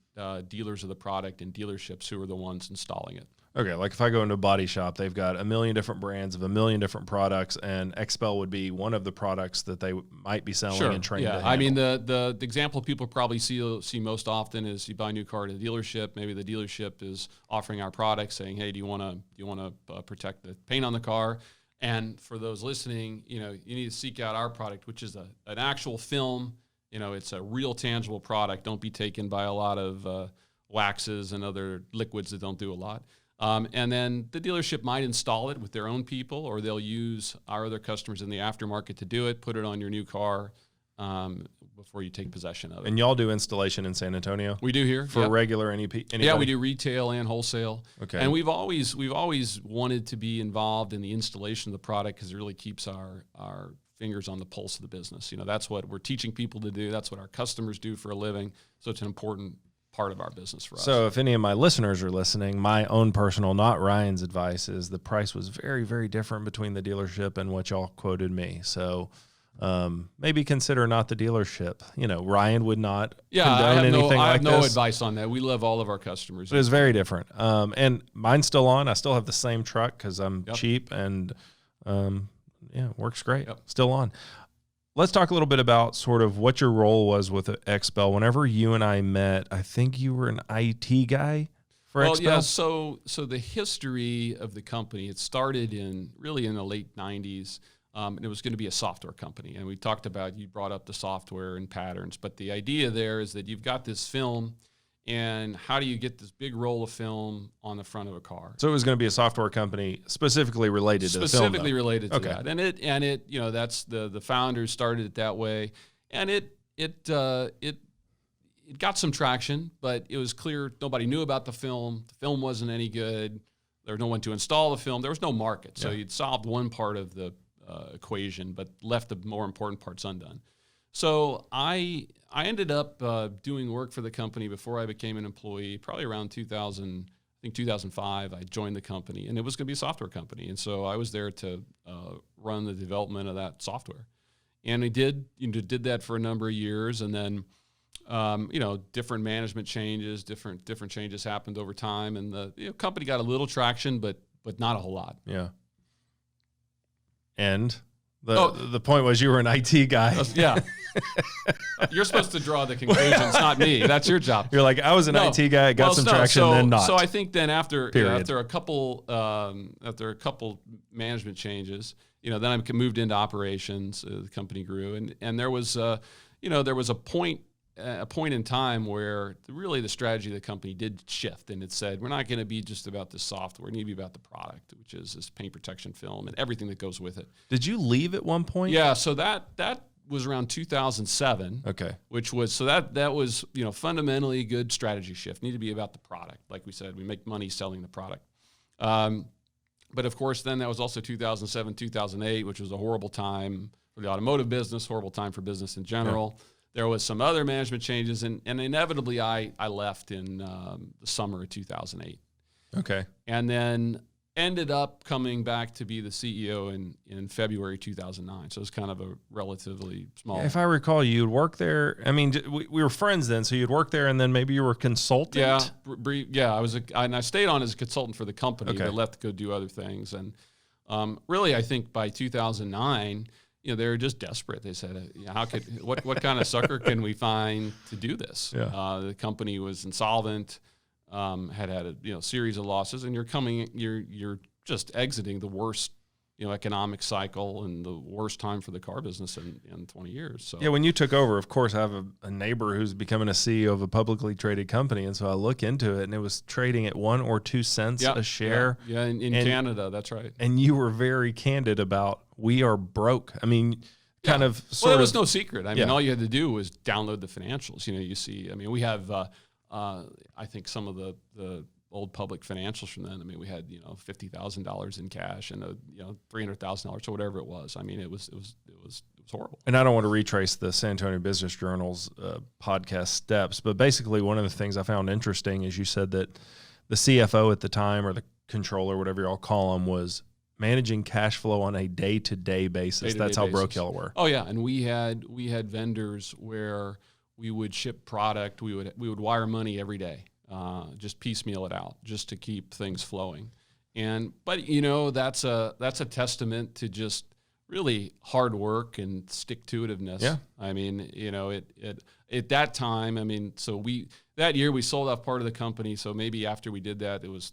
dealers of the product and dealerships who are the ones installing it. Okay, like if I go into a body shop, they've got a million different brands of a million different products, and XPEL would be one of the products that they might be selling and training to handle. I mean, the example people probably see most often is you buy a new car at a dealership. Maybe the dealership is offering our product, saying, "Hey, do you want to protect the paint on the car?" And for those listening, you need to seek out our product, which is an actual film. It's a real tangible product. Don't be taken by a lot of waxes and other liquids that don't do a lot. And then the dealership might install it with their own people, or they'll use our other customers in the aftermarket to do it, put it on your new car before you take possession of it. And y'all do installation in San Antonio? We do here. For regular anybody? Yeah, we do retail and wholesale. Okay. And we've always wanted to be involved in the installation of the product because it really keeps our fingers on the pulse of the business. That's what we're teaching people to do. That's what our customers do for a living. So it's an important part of our business for us. So if any of my listeners are listening, my own personal, not Ryan's advice is the price was very, very different between the dealership and what y'all quoted me. So maybe consider not the dealership. Ryan would not condone anything like this. I have no advice on that. We love all of our customers. It was very different. And mine's still on. I still have the same truck because I'm cheap and works great. Yep. Still on. Let's talk a little bit about sort of what your role was with XPEL. Whenever you and I met, I think you were an IT guy for XPEL. Yeah. So the history of the company, it started in the late 90s. And it was going to be a software company. And we talked about, you brought up the software and patterns. But the idea there is that you've got this film, and how do you get this big roll of film on the front of a car? So it was going to be a software company specifically related to the film. Specifically related to that. And it that's the founders started it that way. And it got some traction, but it was clear nobody knew about the film. The film wasn't any good. There was no one to install the film. There was no market. So you'd solved one part of the equation, but left the more important parts undone. So I ended up doing work for the company before I became an employee, probably around 2005. I joined the company, and it was going to be a software company. And so I was there to run the development of that software. And I did that for a number of years, and then different management changes, different changes happened over time, and the company got a little traction, but not a whole lot. Yeah. And the point was you were an IT guy. Yeah. You're supposed to draw the conclusions, not me. That's your job. You're like, I was an IT guy, got some traction, then not. So I think then after a couple management changes, then I moved into operations. The company grew, and there was a point in time where really the strategy of the company did shift, and it said, we're not going to be just about the software. We need to be about the product, which is this paint protection film and everything that goes with it. Did you leave at one point? Yeah, so that was around 2007. Okay. Which was, so that was, fundamentally a good strategy shift. Need to be about the product. Like we said, we make money selling the product. But of course, then that was also 2007, 2008, which was a horrible time for the automotive business, horrible time for business in general. Yeah. There was some other management changes, and inevitably I left in the summer of 2008. Okay. And then ended up coming back to be the CEO in February 2009. So it was kind of a relatively small. If I recall, you'd work there. I mean, we were friends then, so you'd work there, and then maybe you were a consultant. Yeah. I stayed on as a consultant for the company, but left to go do other things. And really, I think by 2009, they were just desperate. They said, what kind of sucker can we find to do this? Yeah. The company was insolvent. Had a series of losses, and you're just exiting the worst economic cycle and the worst time for the car business in 20 years. So when you took over, of course, I have a neighbor who's becoming a CEO of a publicly traded company, and so I look into it, and it was trading at 1 or 2 cents a share. Yeah, in Canada, that's right. And you were very candid about we are broke. I mean. It was no secret. I mean, all you had to do was download the financials. You see. I mean, we have. I think some of the old public financials from then. I mean, we had $50,000 in cash and $300,000 or whatever it was. I mean, it was horrible. And I don't want to retrace the San Antonio Business Journal's podcast steps, but basically one of the things I found interesting is you said that the CFO at the time, or the controller, whatever y'all call them, was managing cash flow on a day-to-day basis. That's how broke y'all were. Oh yeah, and we had vendors where we would ship product. We would wire money every day, just piecemeal it out, just to keep things flowing. But that's a testament to just really hard work and stick-to-itiveness. Yeah. I mean, at that time, I mean, so that year we sold off part of the company. So maybe after we did that, it was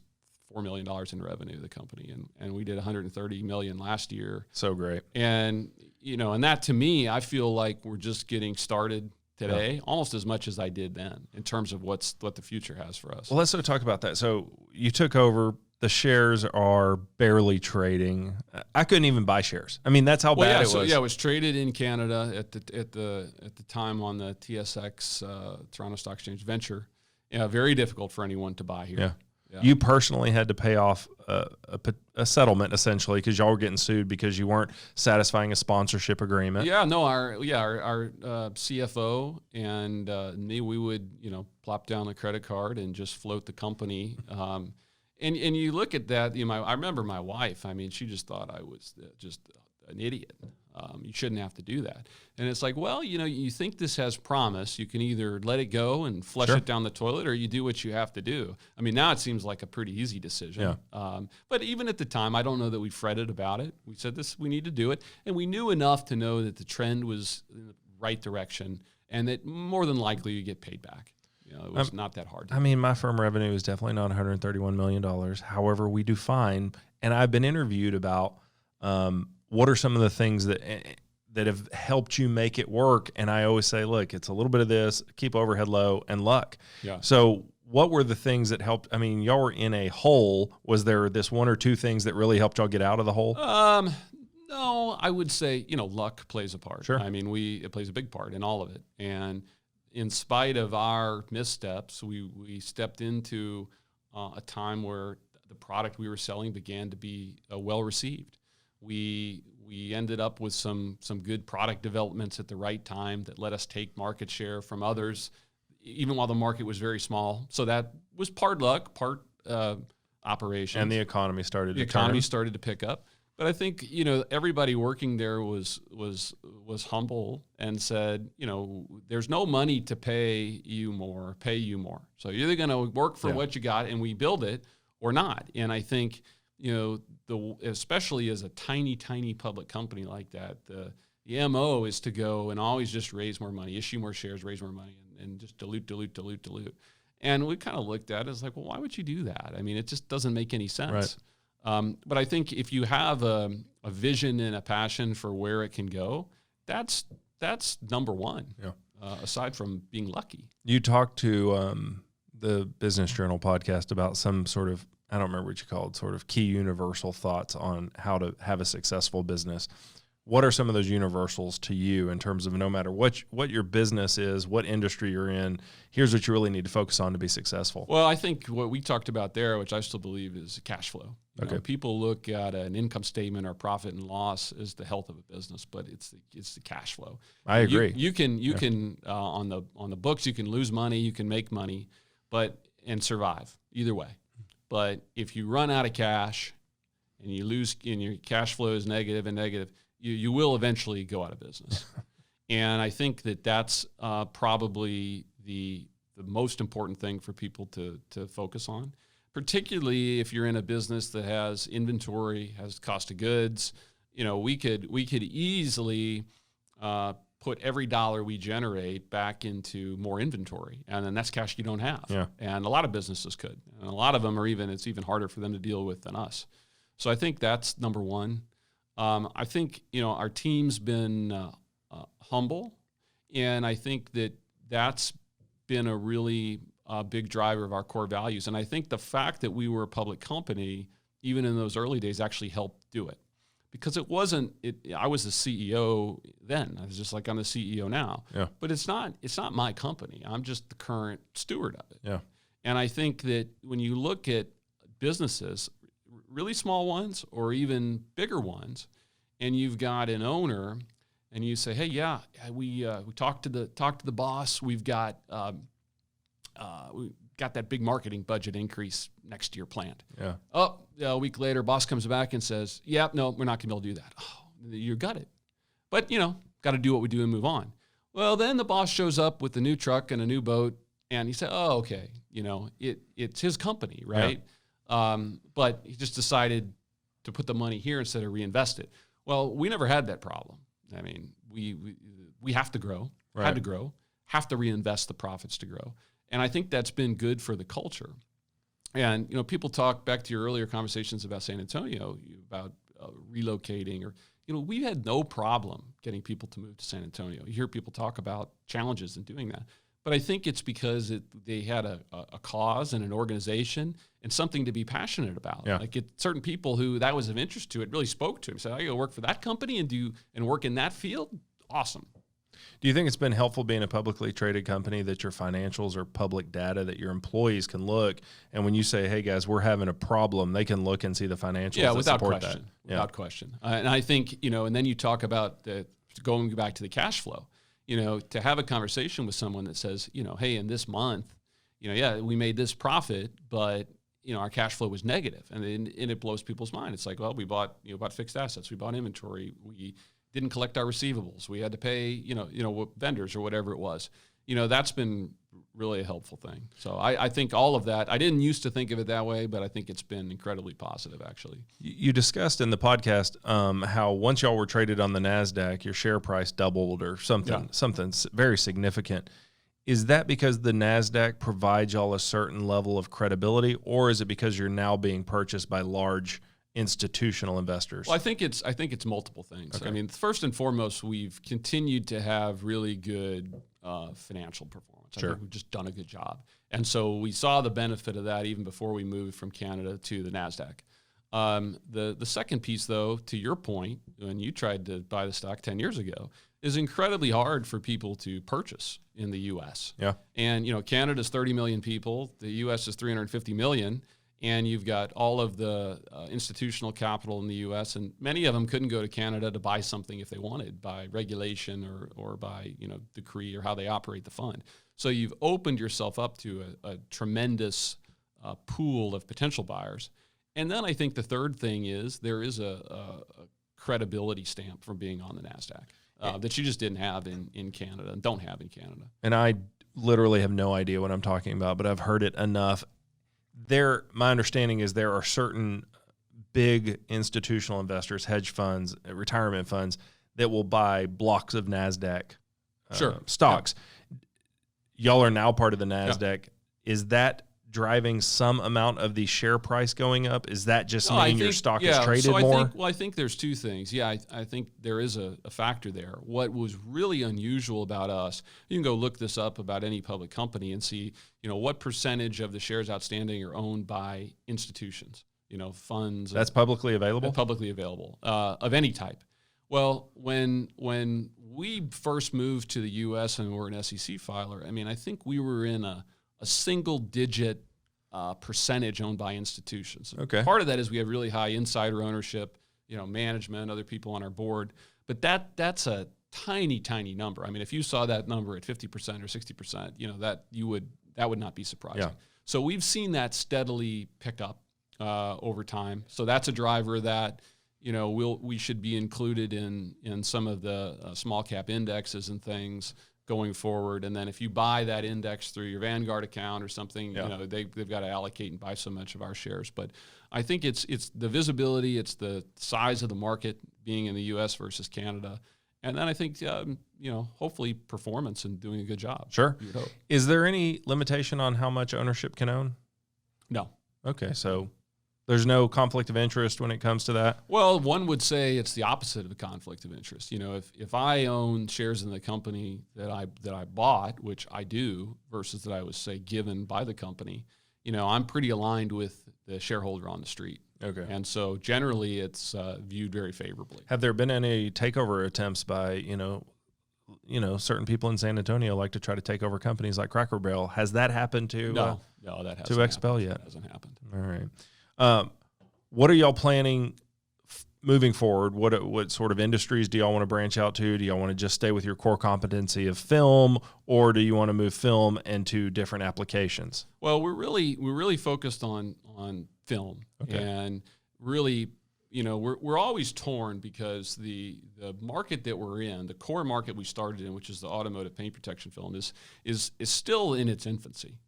$4 million in revenue, the company, and we did $130 million last year. So great. And and that, to me, I feel like we're just getting started today, almost as much as I did then, in terms of what the future has for us. Well, let's sort of talk about that. So you took over. The shares are barely trading. I couldn't even buy shares. I mean, that's how bad it was. It was traded in Canada at the time on the TSX, Toronto Stock Exchange Venture. Yeah, very difficult for anyone to buy here. Yeah. Yeah. You personally had to pay off a settlement, essentially, because y'all were getting sued because you weren't satisfying a sponsorship agreement. Yeah, no, our CFO and me, we would plop down the credit card and just float the company. And you look at that. I remember my wife. I mean, she just thought I was just an idiot. You shouldn't have to do that. And it's like, well, you think this has promise. You can either let it go and flush it down the toilet, or you do what you have to do. I mean, now it seems like a pretty easy decision. Yeah. But even at the time, I don't know that we fretted about it. We said we need to do it. And we knew enough to know that the trend was in the right direction and that more than likely you get paid back. It was not that hard. I mean, my firm revenue is definitely not $131 million. However, we do find, and I've been interviewed about what are some of the things that have helped you make it work. And I always say, look, it's a little bit of this, keep overhead low, and luck. Yeah. So what were the things that helped? I mean, y'all were in a hole. Was there this one or two things that really helped y'all get out of the hole? No, I would say, luck plays a part. Sure. I mean, it plays a big part in all of it. And in spite of our missteps, we stepped into a time where the product we were selling began to be well received. We ended up with some good product developments at the right time that let us take market share from others, even while the market was very small. So that was part luck, part operation. And the economy started to pick up. But I think everybody working there was humble and said, there's no money to pay you more. So you're either going to work for what you got and we build it, or not. And I think especially as a tiny public company like that, the MO is to go and always just raise more money, issue more shares, raise more money, and just dilute. And we kind of looked at it as like, well, why would you do that? I mean, it just doesn't make any sense. Right. But I think if you have a vision and a passion for where it can go, that's number one. Yeah. Aside from being lucky. You talked to the Business Journal podcast about some sort of, I don't remember what you called, sort of key universal thoughts on how to have a successful business. What are some of those universals to you in terms of no matter what your business is, what industry you're in, here's what you really need to focus on to be successful? Well, I think what we talked about there, which I still believe, is cash flow. Okay. People look at an income statement or profit and loss as the health of a business, but it's the cash flow. I agree. You can on the books you can lose money, you can make money, and survive either way. But if you run out of cash, and you lose, and your cash flow is negative and negative, you will eventually go out of business. And I think that's probably the most important thing for people to focus on, particularly if you're in a business that has inventory, has cost of goods. We could easily put every dollar we generate back into more inventory, and then that's cash you don't have. Yeah. And a lot of businesses could, and a lot of them it's even harder for them to deal with than us. So I think that's number one. I think our team's been humble, and I think that's been a really big driver of our core values. And I think the fact that we were a public company, even in those early days, actually helped do it. Because I was the CEO then. I was just like I'm the CEO now. Yeah. But it's not my company. I'm just the current steward of it. Yeah. And I think that when you look at businesses, really small ones or even bigger ones, and you've got an owner, and you say, "Hey, we talked to the boss. We've got that big marketing budget increase next year planned." Yeah. Oh, a week later, boss comes back and says, "Yeah, no, we're not going to be able to do that." Oh, you got it. But got to do what we do and move on. Well, then the boss shows up with a new truck and a new boat, and he said, "Oh, okay, it's his company, right?" Yeah. But he just decided to put the money here instead of reinvest it. Well, we never had that problem. I mean, we have to grow, right. Had to grow, have to reinvest the profits to grow. And I think that's been good for the culture. And, people talk back to your earlier conversations about San Antonio, about relocating, or, we had no problem getting people to move to San Antonio. You hear people talk about challenges in doing that. But I think it's because they had a cause and an organization and something to be passionate about. Yeah. Like certain people who that was of interest to, it really spoke to them. Said, "I go work for that company and work in that field." Awesome. Do you think it's been helpful being a publicly traded company that your financials are public data that your employees can look, and when you say, "Hey guys, we're having a problem," they can look and see the financials? Yeah, that without support question. That. Without question. And I think and then you talk about going back to the cash flow. To have a conversation with someone that says, "Hey, in this month, we made this profit, but our cash flow was negative," and it blows people's mind. It's like, well, we bought fixed assets, we bought inventory, we didn't collect our receivables, we had to pay vendors or whatever it was. That's been really a helpful thing. So I think all of that, I didn't used to think of it that way, but I think it's been incredibly positive, actually. You discussed in the podcast how once y'all were traded on the Nasdaq, your share price doubled or something very significant. Is that because the Nasdaq provides y'all a certain level of credibility, or is it because you're now being purchased by large institutional investors? Well, I think it's multiple things. Okay. I mean, first and foremost, we've continued to have really good financial performance. Sure. I think we've just done a good job. And so we saw the benefit of that even before we moved from Canada to the Nasdaq. The second piece, though, to your point, when you tried to buy the stock 10 years ago, is incredibly hard for people to purchase in the U.S. Yeah. And, Canada's 30 million people. The U.S. is 350 million. And you've got all of the institutional capital in the U.S., and many of them couldn't go to Canada to buy something if they wanted by regulation or by decree or how they operate the fund. So you've opened yourself up to a tremendous pool of potential buyers. And then I think the third thing is there is a credibility stamp from being on the Nasdaq that you just didn't have in Canada and don't have in Canada. And I literally have no idea what I'm talking about, but I've heard it enough. My understanding is there are certain big institutional investors, hedge funds, retirement funds that will buy blocks of Nasdaq stocks. Yeah. Y'all are now part of the Nasdaq. Yeah. Is that driving some amount of the share price going up? Is that just meaning your stock is traded more? I think there's two things. Yeah, I think there is a factor there. What was really unusual about us, you can go look this up about any public company and see, what percentage of the shares outstanding are owned by institutions, funds. That's publicly available? Publicly available, of any type. Well, when we first moved to the U.S. and we're an SEC filer, I think we were in a single-digit percentage owned by institutions. Okay. Part of that is we have really high insider ownership, management, other people on our board. But that's a tiny, tiny number. If you saw that number at 50% or 60%, that would not be surprising. Yeah. So we've seen that steadily pick up. over time. So that's a driver that, we should be included in some of the small cap indexes and things going forward. And then if you buy that index through your Vanguard account or something, they've got to allocate and buy so much of our shares. But I think it's the visibility, it's the size of the market being in the U.S. versus Canada. And then I think, hopefully performance and doing a good job. Sure. Is there any limitation on how much ownership can own? No. Okay, so there's no conflict of interest when it comes to that? Well, one would say it's the opposite of a conflict of interest. If I own shares in the company that I bought, which I do, versus that I was, say, given by the company, I'm pretty aligned with the shareholder on the street. Okay. And so generally it's viewed very favorably. Have there been any takeover attempts by, certain people in San Antonio like to try to take over companies like Cracker Barrel? Has that happened to No, that hasn't to XPEL yet? That hasn't happened. All right. What are y'all planning moving forward? What sort of industries do y'all want to branch out to? Do y'all want to just stay with your core competency of film, or do you want to move film into different applications? Well, we're really focused on film. Okay. And really, we're always torn because the market that we're in, the core market we started in, which is the automotive paint protection film, is still in its infancy.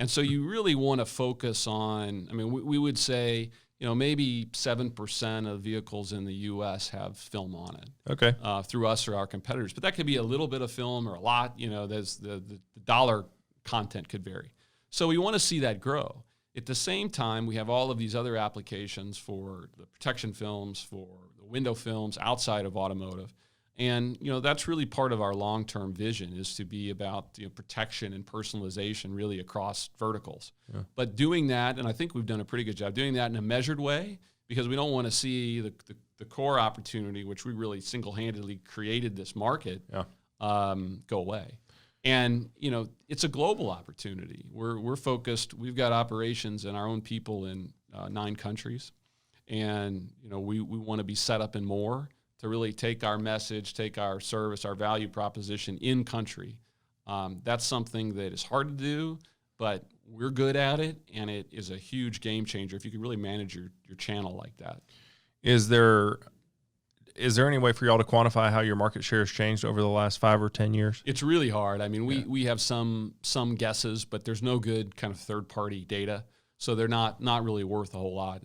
And so you really want to focus on, we would say, maybe 7% of vehicles in the U.S. have film on it. Okay. Through us or our competitors. But that could be a little bit of film or a lot. There's the dollar content could vary. So we want to see that grow. At the same time, we have all of these other applications for the protection films, for the window films outside of automotive. And, that's really part of our long-term vision, is to be about protection and personalization really across verticals. Yeah. But doing that, and I think we've done a pretty good job doing that in a measured way, because we don't want to see the core opportunity, which we really single-handedly created this market, go away. And, it's a global opportunity. We're focused. We've got operations and our own people in 9 countries. And, we want to be set up in more to really take our message, take our service, our value proposition in country. That's something that is hard to do, but we're good at it, and it is a huge game changer if you can really manage your channel like that. Is there any way for y'all to quantify how your market share has changed over the last 5 or 10 years? It's really hard. We have some guesses, but there's no good kind of third-party data, so they're not really worth a whole lot.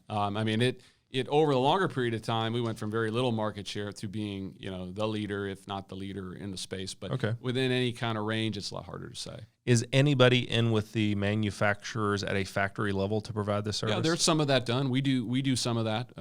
It over the longer period of time, we went from very little market share to being, the leader, if not the leader in the space. But within any kind of range, it's a lot harder to say. Is anybody in with the manufacturers at a factory level to provide this service? Yeah, there's some of that done. We do some of that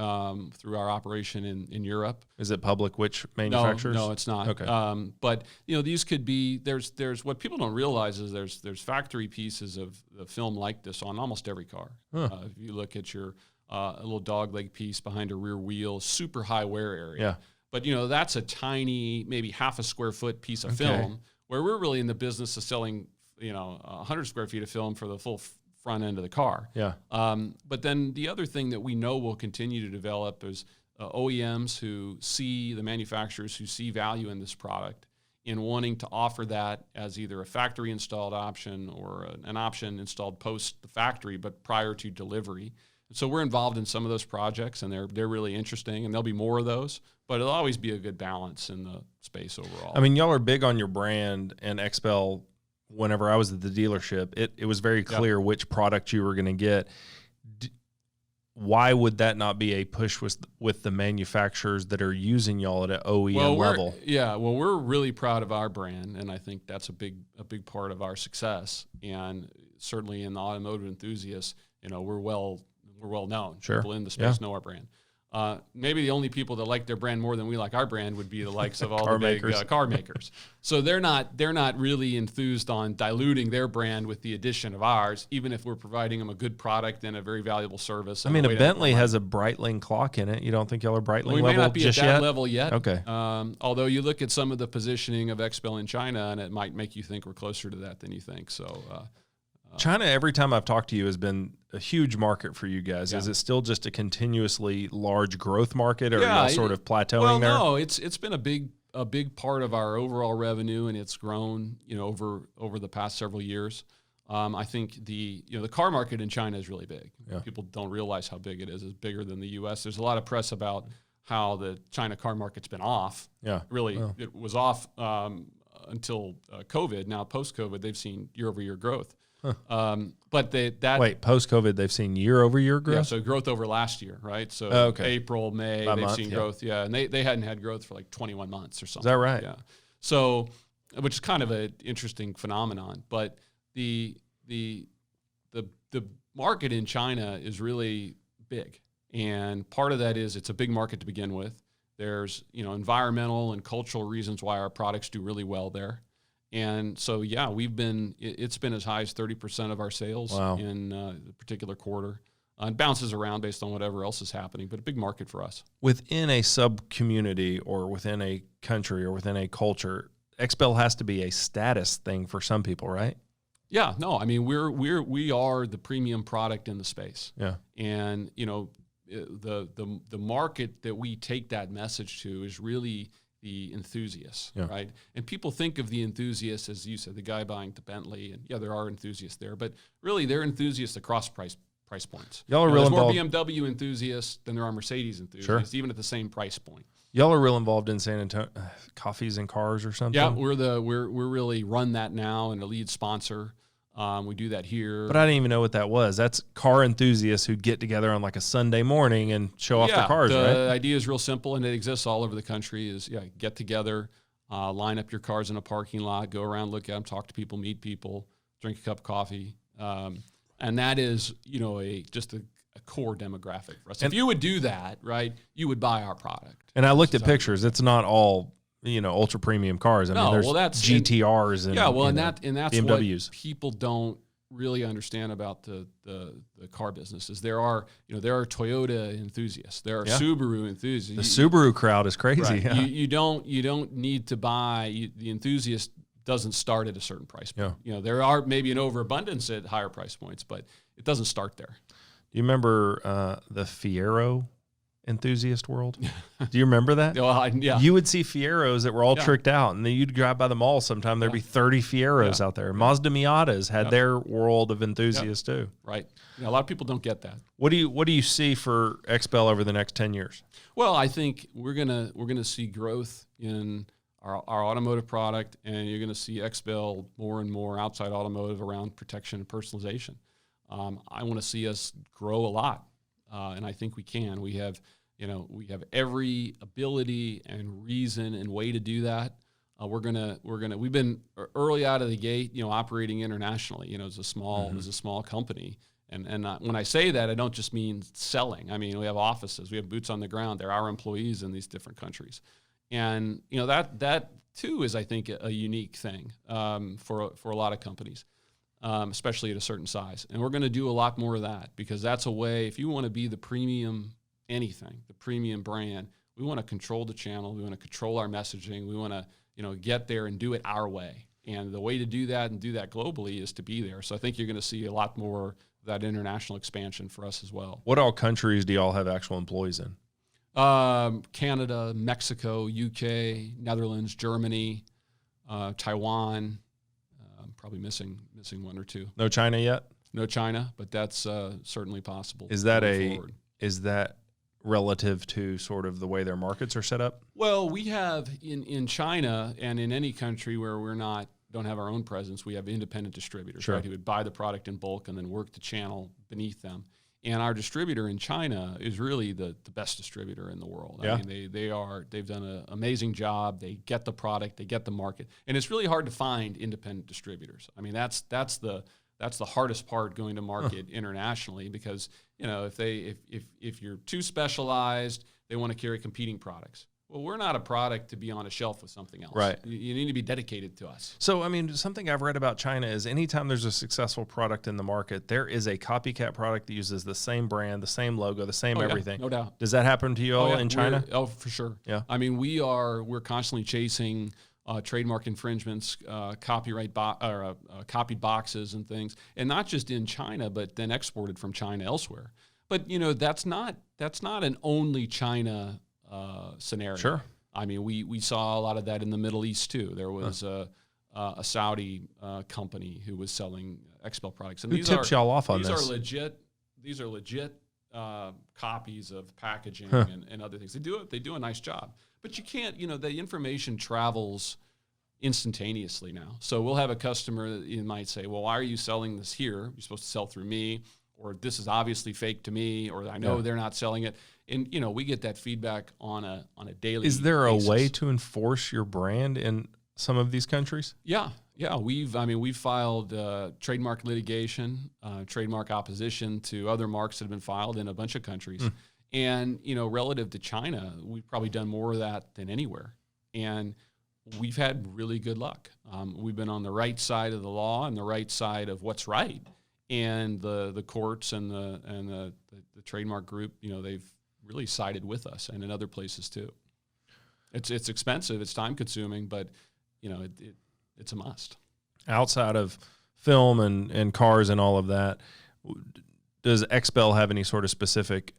through our operation in Europe. Is it public which manufacturers? No, it's not. Okay. But these could be. There's what people don't realize is there's factory pieces of the film like this on almost every car. Huh. If you look at your a little dog leg piece behind a rear wheel, super high wear area. Yeah. But that's a tiny, maybe half a square foot piece of film, where we're really in the business of selling, 100 square feet of film for the full front end of the car. Yeah. But then the other thing that we know will continue to develop is OEMs who see the manufacturers who see value in this product in wanting to offer that as either a factory installed option or an option installed post the factory, but prior to delivery. So we're involved in some of those projects, and they're really interesting, and there'll be more of those, but it'll always be a good balance in the space overall. Y'all are big on your brand, and XPEL, whenever I was at the dealership, it was very clear which product you were going to get. Why would that not be a push with the manufacturers that are using y'all at an OEM level? Yeah, well, we're really proud of our brand, and I think that's a big part of our success. And certainly in the automotive enthusiasts, we're well known. Sure. People in the space know our brand. Maybe the only people that like their brand more than we like our brand would be the likes of all the big car makers. So they're not really enthused on diluting their brand with the addition of ours, even if we're providing them a good product and a very valuable service. A Bentley has a Breitling clock in it. You don't think y'all are Breitling level just yet? We may not be at that level yet. Okay. Although you look at some of the positioning of XPEL in China, and it might make you think we're closer to that than you think. So. China, every time I've talked to you, has been a huge market for you guys. Yeah. Is it still just a continuously large growth market, or are you sort of plateauing there? No, it's been a big part of our overall revenue, and it's grown, over the past several years. I think the car market in China is really big. Yeah. People don't realize how big it is. It's bigger than the U.S. There's a lot of press about how the China car market's been off. Yeah, really, it was off until COVID. Now post-COVID, they've seen year-over-year growth. Huh. But post-COVID, they've seen year-over-year growth? Yeah, so growth over last year, right? So April, May, they've seen growth. Yeah, and they hadn't had growth for like 21 months or something. Is that right? Yeah. So, which is kind of an interesting phenomenon. But the market in China is really big. And part of that is it's a big market to begin with. There's, environmental and cultural reasons why our products do really well there. And so, it's been as high as 30% of our sales in the particular quarter. It bounces around based on whatever else is happening, but a big market for us. Within a sub-community or within a country or within a culture, XPEL has to be a status thing for some people, right? Yeah, no, I mean, we are the premium product in the space. Yeah. And, the market that we take that message to is really the enthusiasts, right? And people think of the enthusiasts, as you said, the guy buying the Bentley, and there are enthusiasts there, but really they're enthusiasts across price points. Y'all are real involved. There's more BMW enthusiasts than there are Mercedes enthusiasts, even at the same price point. Y'all are real involved in San Antonio, coffees and cars or something? Yeah, we're really run that now and a lead sponsor. We do that here. But I didn't even know what that was. That's car enthusiasts who get together on like a Sunday morning and show off their cars, right? The idea is real simple, and it exists all over the country, is get together, line up your cars in a parking lot, go around, look at them, talk to people, meet people, drink a cup of coffee. And that is, just a core demographic for us. If you would do that, right, you would buy our product. And I looked at pictures. It's not all ultra premium cars. I mean, there's that's GTRs and that's BMWs. What people don't really understand about the car business is there are Toyota enthusiasts, there are Subaru enthusiasts. The Subaru crowd is crazy. Right. Yeah. You don't need to buy. The enthusiast doesn't start at a certain price point. Yeah. There are maybe an overabundance at higher price points, but it doesn't start there. Do you remember the Fiero enthusiast world? Do you remember that? Yeah. You would see Fieros that were all tricked out, and then you'd drive by the mall sometime, there'd be 30 Fieros out there. Mazda Miatas had their world of enthusiasts too. Right. A lot of people don't get that. What do you see for XPEL over the next 10 years? Well, I think we're gonna see growth in our automotive product, and you're gonna see XPEL more and more outside automotive around protection and personalization. I want to see us grow a lot. And I think we can. We have every ability and reason and way to do that. We've been early out of the gate, operating internationally, as a small company. And when I say that, I don't just mean selling. I mean, we have offices, we have boots on the ground. They're our employees in these different countries. And, that too is, I think, a unique thing for a lot of companies. Especially at a certain size. And we're going to do a lot more of that, because that's a way, if you want to be the premium anything, the premium brand, we want to control the channel. We want to control our messaging. We want to, get there and do it our way. And the way to do that and do that globally is to be there. So I think you're going to see a lot more of that international expansion for us as well. What all countries do y'all have actual employees in? Canada, Mexico, UK, Netherlands, Germany, Taiwan. Probably missing one or two. No China yet? No China, but that's certainly possible. Is that relative to sort of the way their markets are set up? Well, we have in China and in any country where don't have our own presence, we have independent distributors, right, who would buy the product in bulk and then work the channel beneath them. And our distributor in China is really the best distributor in the world. Yeah. I mean, they've done an amazing job. They get the product, they get the market, and it's really hard to find independent distributors. I mean, that's the hardest part going to market internationally, because if you're too specialized, they want to carry competing products. Well, we're not a product to be on a shelf with something else. Right. You need to be dedicated to us. So, I mean, something I've read about China is anytime there's a successful product in the market, there is a copycat product that uses the same brand, the same logo, the same everything. No doubt. Does that happen to you all in China? For sure. Yeah. I mean, we're constantly chasing trademark infringements, copied boxes and things, and not just in China, but then exported from China elsewhere. But that's not an only China scenario. Sure. I mean, we saw a lot of that in the Middle East too. There was a Saudi company who was selling XPEL products. And who tips y'all off on this? These are legit copies of packaging and other things. They do a nice job, but you can't. The information travels instantaneously now. So we'll have a customer that you might say, well, why are you selling this here? You're supposed to sell through me, or this is obviously fake to me, or I know they're not selling it. And, we get that feedback on a daily basis. Is there a way to enforce your brand in some of these countries? Yeah. We've filed trademark litigation, trademark opposition to other marks that have been filed in a bunch of countries. And, relative to China, we've probably done more of that than anywhere. And we've had really good luck. We've been on the right side of the law and the right side of what's right. And the courts and the trademark group, they've really sided with us, and in other places too. It's expensive, it's time consuming, but it's a must. Outside of film and cars and all of that, does XPEL have any sort of specific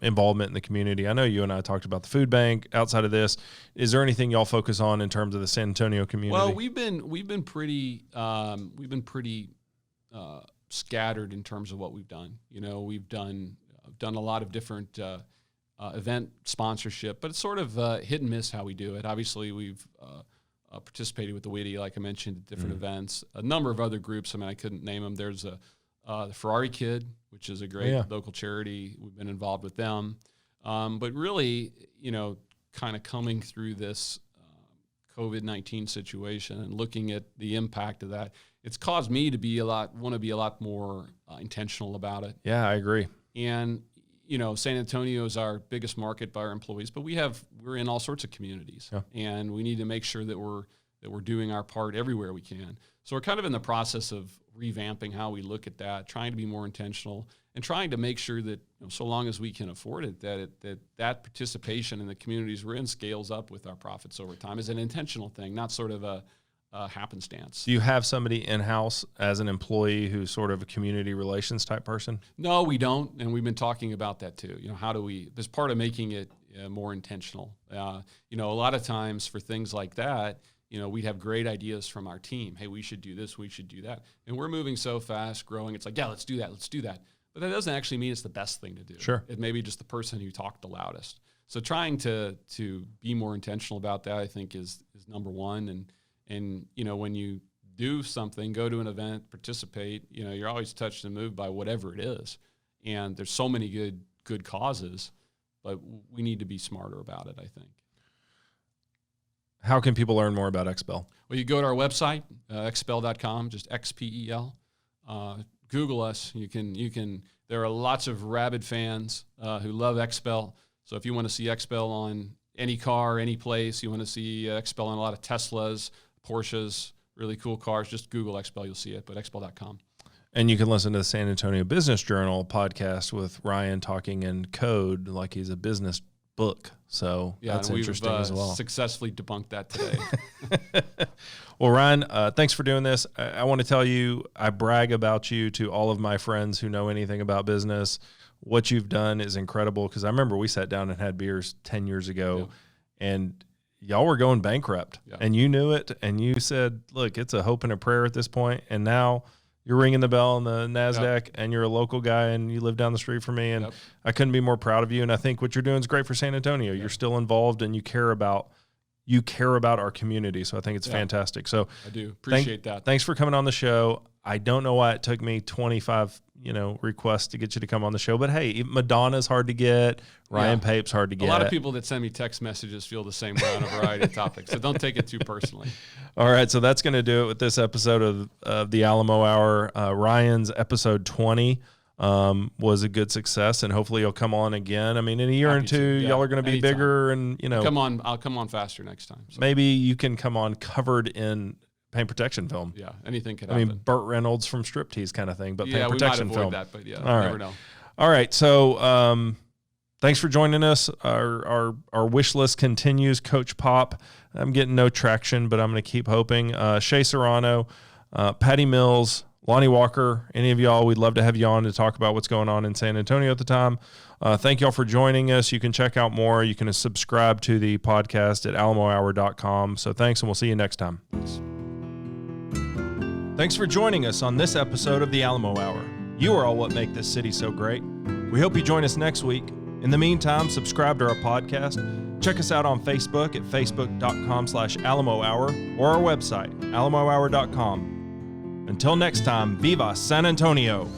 involvement in the community? I know you and I talked about the food bank. Outside of this, is there anything y'all focus on in terms of the San Antonio community? Well, we've been pretty scattered in terms of what we've done. We've done a lot of different event sponsorship, but it's sort of hit and miss how we do it. Obviously, we've participated with the Witte, like I mentioned, at different events. A number of other groups. I couldn't name them. There's the Ferrari Kid, which is a great local charity. We've been involved with them. But really, kind of coming through this COVID-19 situation and looking at the impact of that, it's caused me to want to be a lot more intentional about it. Yeah, I agree. And San Antonio is our biggest market by our employees, but we're in all sorts of communities, and we need to make sure that we're doing our part everywhere we can. So we're kind of in the process of revamping how we look at that, trying to be more intentional, and trying to make sure that so long as we can afford it, that participation in the communities we're in scales up with our profits over time is an intentional thing, not sort of a happenstance. Do you have somebody in-house as an employee who's sort of a community relations type person? No, we don't, and we've been talking about that too. How do we? There's part of making it more intentional. A lot of times for things like that, we'd have great ideas from our team. Hey, we should do this, we should do that, and we're moving so fast, growing. It's like, yeah, let's do that. But that doesn't actually mean it's the best thing to do. Sure, it may be just the person who talked the loudest. So trying to be more intentional about that, I think, is number one. And when you do something, go to an event, participate, you're always touched and moved by whatever it is. And there's so many good causes, but we need to be smarter about it, I think. How can people learn more about XPEL? Well, you go to our website, xpel.com, just XPEL. Google us. You can. There are lots of rabid fans who love XPEL. So if you want to see XPEL on any car, any place, you want to see XPEL on a lot of Teslas, Porsches, really cool cars, just Google XPEL, you'll see it, but xpel.com. And you can listen to the San Antonio Business Journal podcast with Ryan talking in code like he's a business book. So that's interesting as well. Successfully debunked that today. Well, Ryan, thanks for doing this. I want to tell you, I brag about you to all of my friends who know anything about business. What you've done is incredible, because I remember we sat down and had beers 10 years ago, and y'all were going bankrupt, and you knew it, and you said, look, it's a hope and a prayer at this point, and now you're ringing the bell on the Nasdaq, and you're a local guy, and you live down the street from me, and I couldn't be more proud of you, and I think what you're doing is great for San Antonio. You're still involved, and you care about our community, so I think it's fantastic. So I do appreciate that. Thanks for coming on the show. I don't know why it took me 25 requests to get you to come on the show, but hey, Madonna's hard to get. Ryan Pape's hard to get. A lot of people that send me text messages feel the same way on a variety of topics, so don't take it too personally. All right, so that's going to do it with this episode of the Alamo Hour. Ryan's episode 20 was a good success, and hopefully you'll come on again. I mean, in a year or two, y'all are going to be bigger, and I'll come on faster next time. So. Maybe you can come on covered in paint protection film. Yeah, anything could happen. I mean, Burt Reynolds from Striptease kind of thing, but paint protection film. We might avoid that, but never know. All right, so thanks for joining us. Our wish list continues. Coach Pop, I'm getting no traction, but I'm going to keep hoping. Shea Serrano, Patty Mills, Lonnie Walker, any of y'all, we'd love to have you on to talk about what's going on in San Antonio at the time. Thank y'all for joining us. You can check out more. You can subscribe to the podcast at alamohour.com. So thanks, and we'll see you next time. Thanks. Thanks for joining us on this episode of the Alamo Hour. You are all what make this city so great. We hope you join us next week. In the meantime, subscribe to our podcast. Check us out on Facebook at facebook.com/Alamo Hour or our website, alamohour.com. Until next time, Viva San Antonio!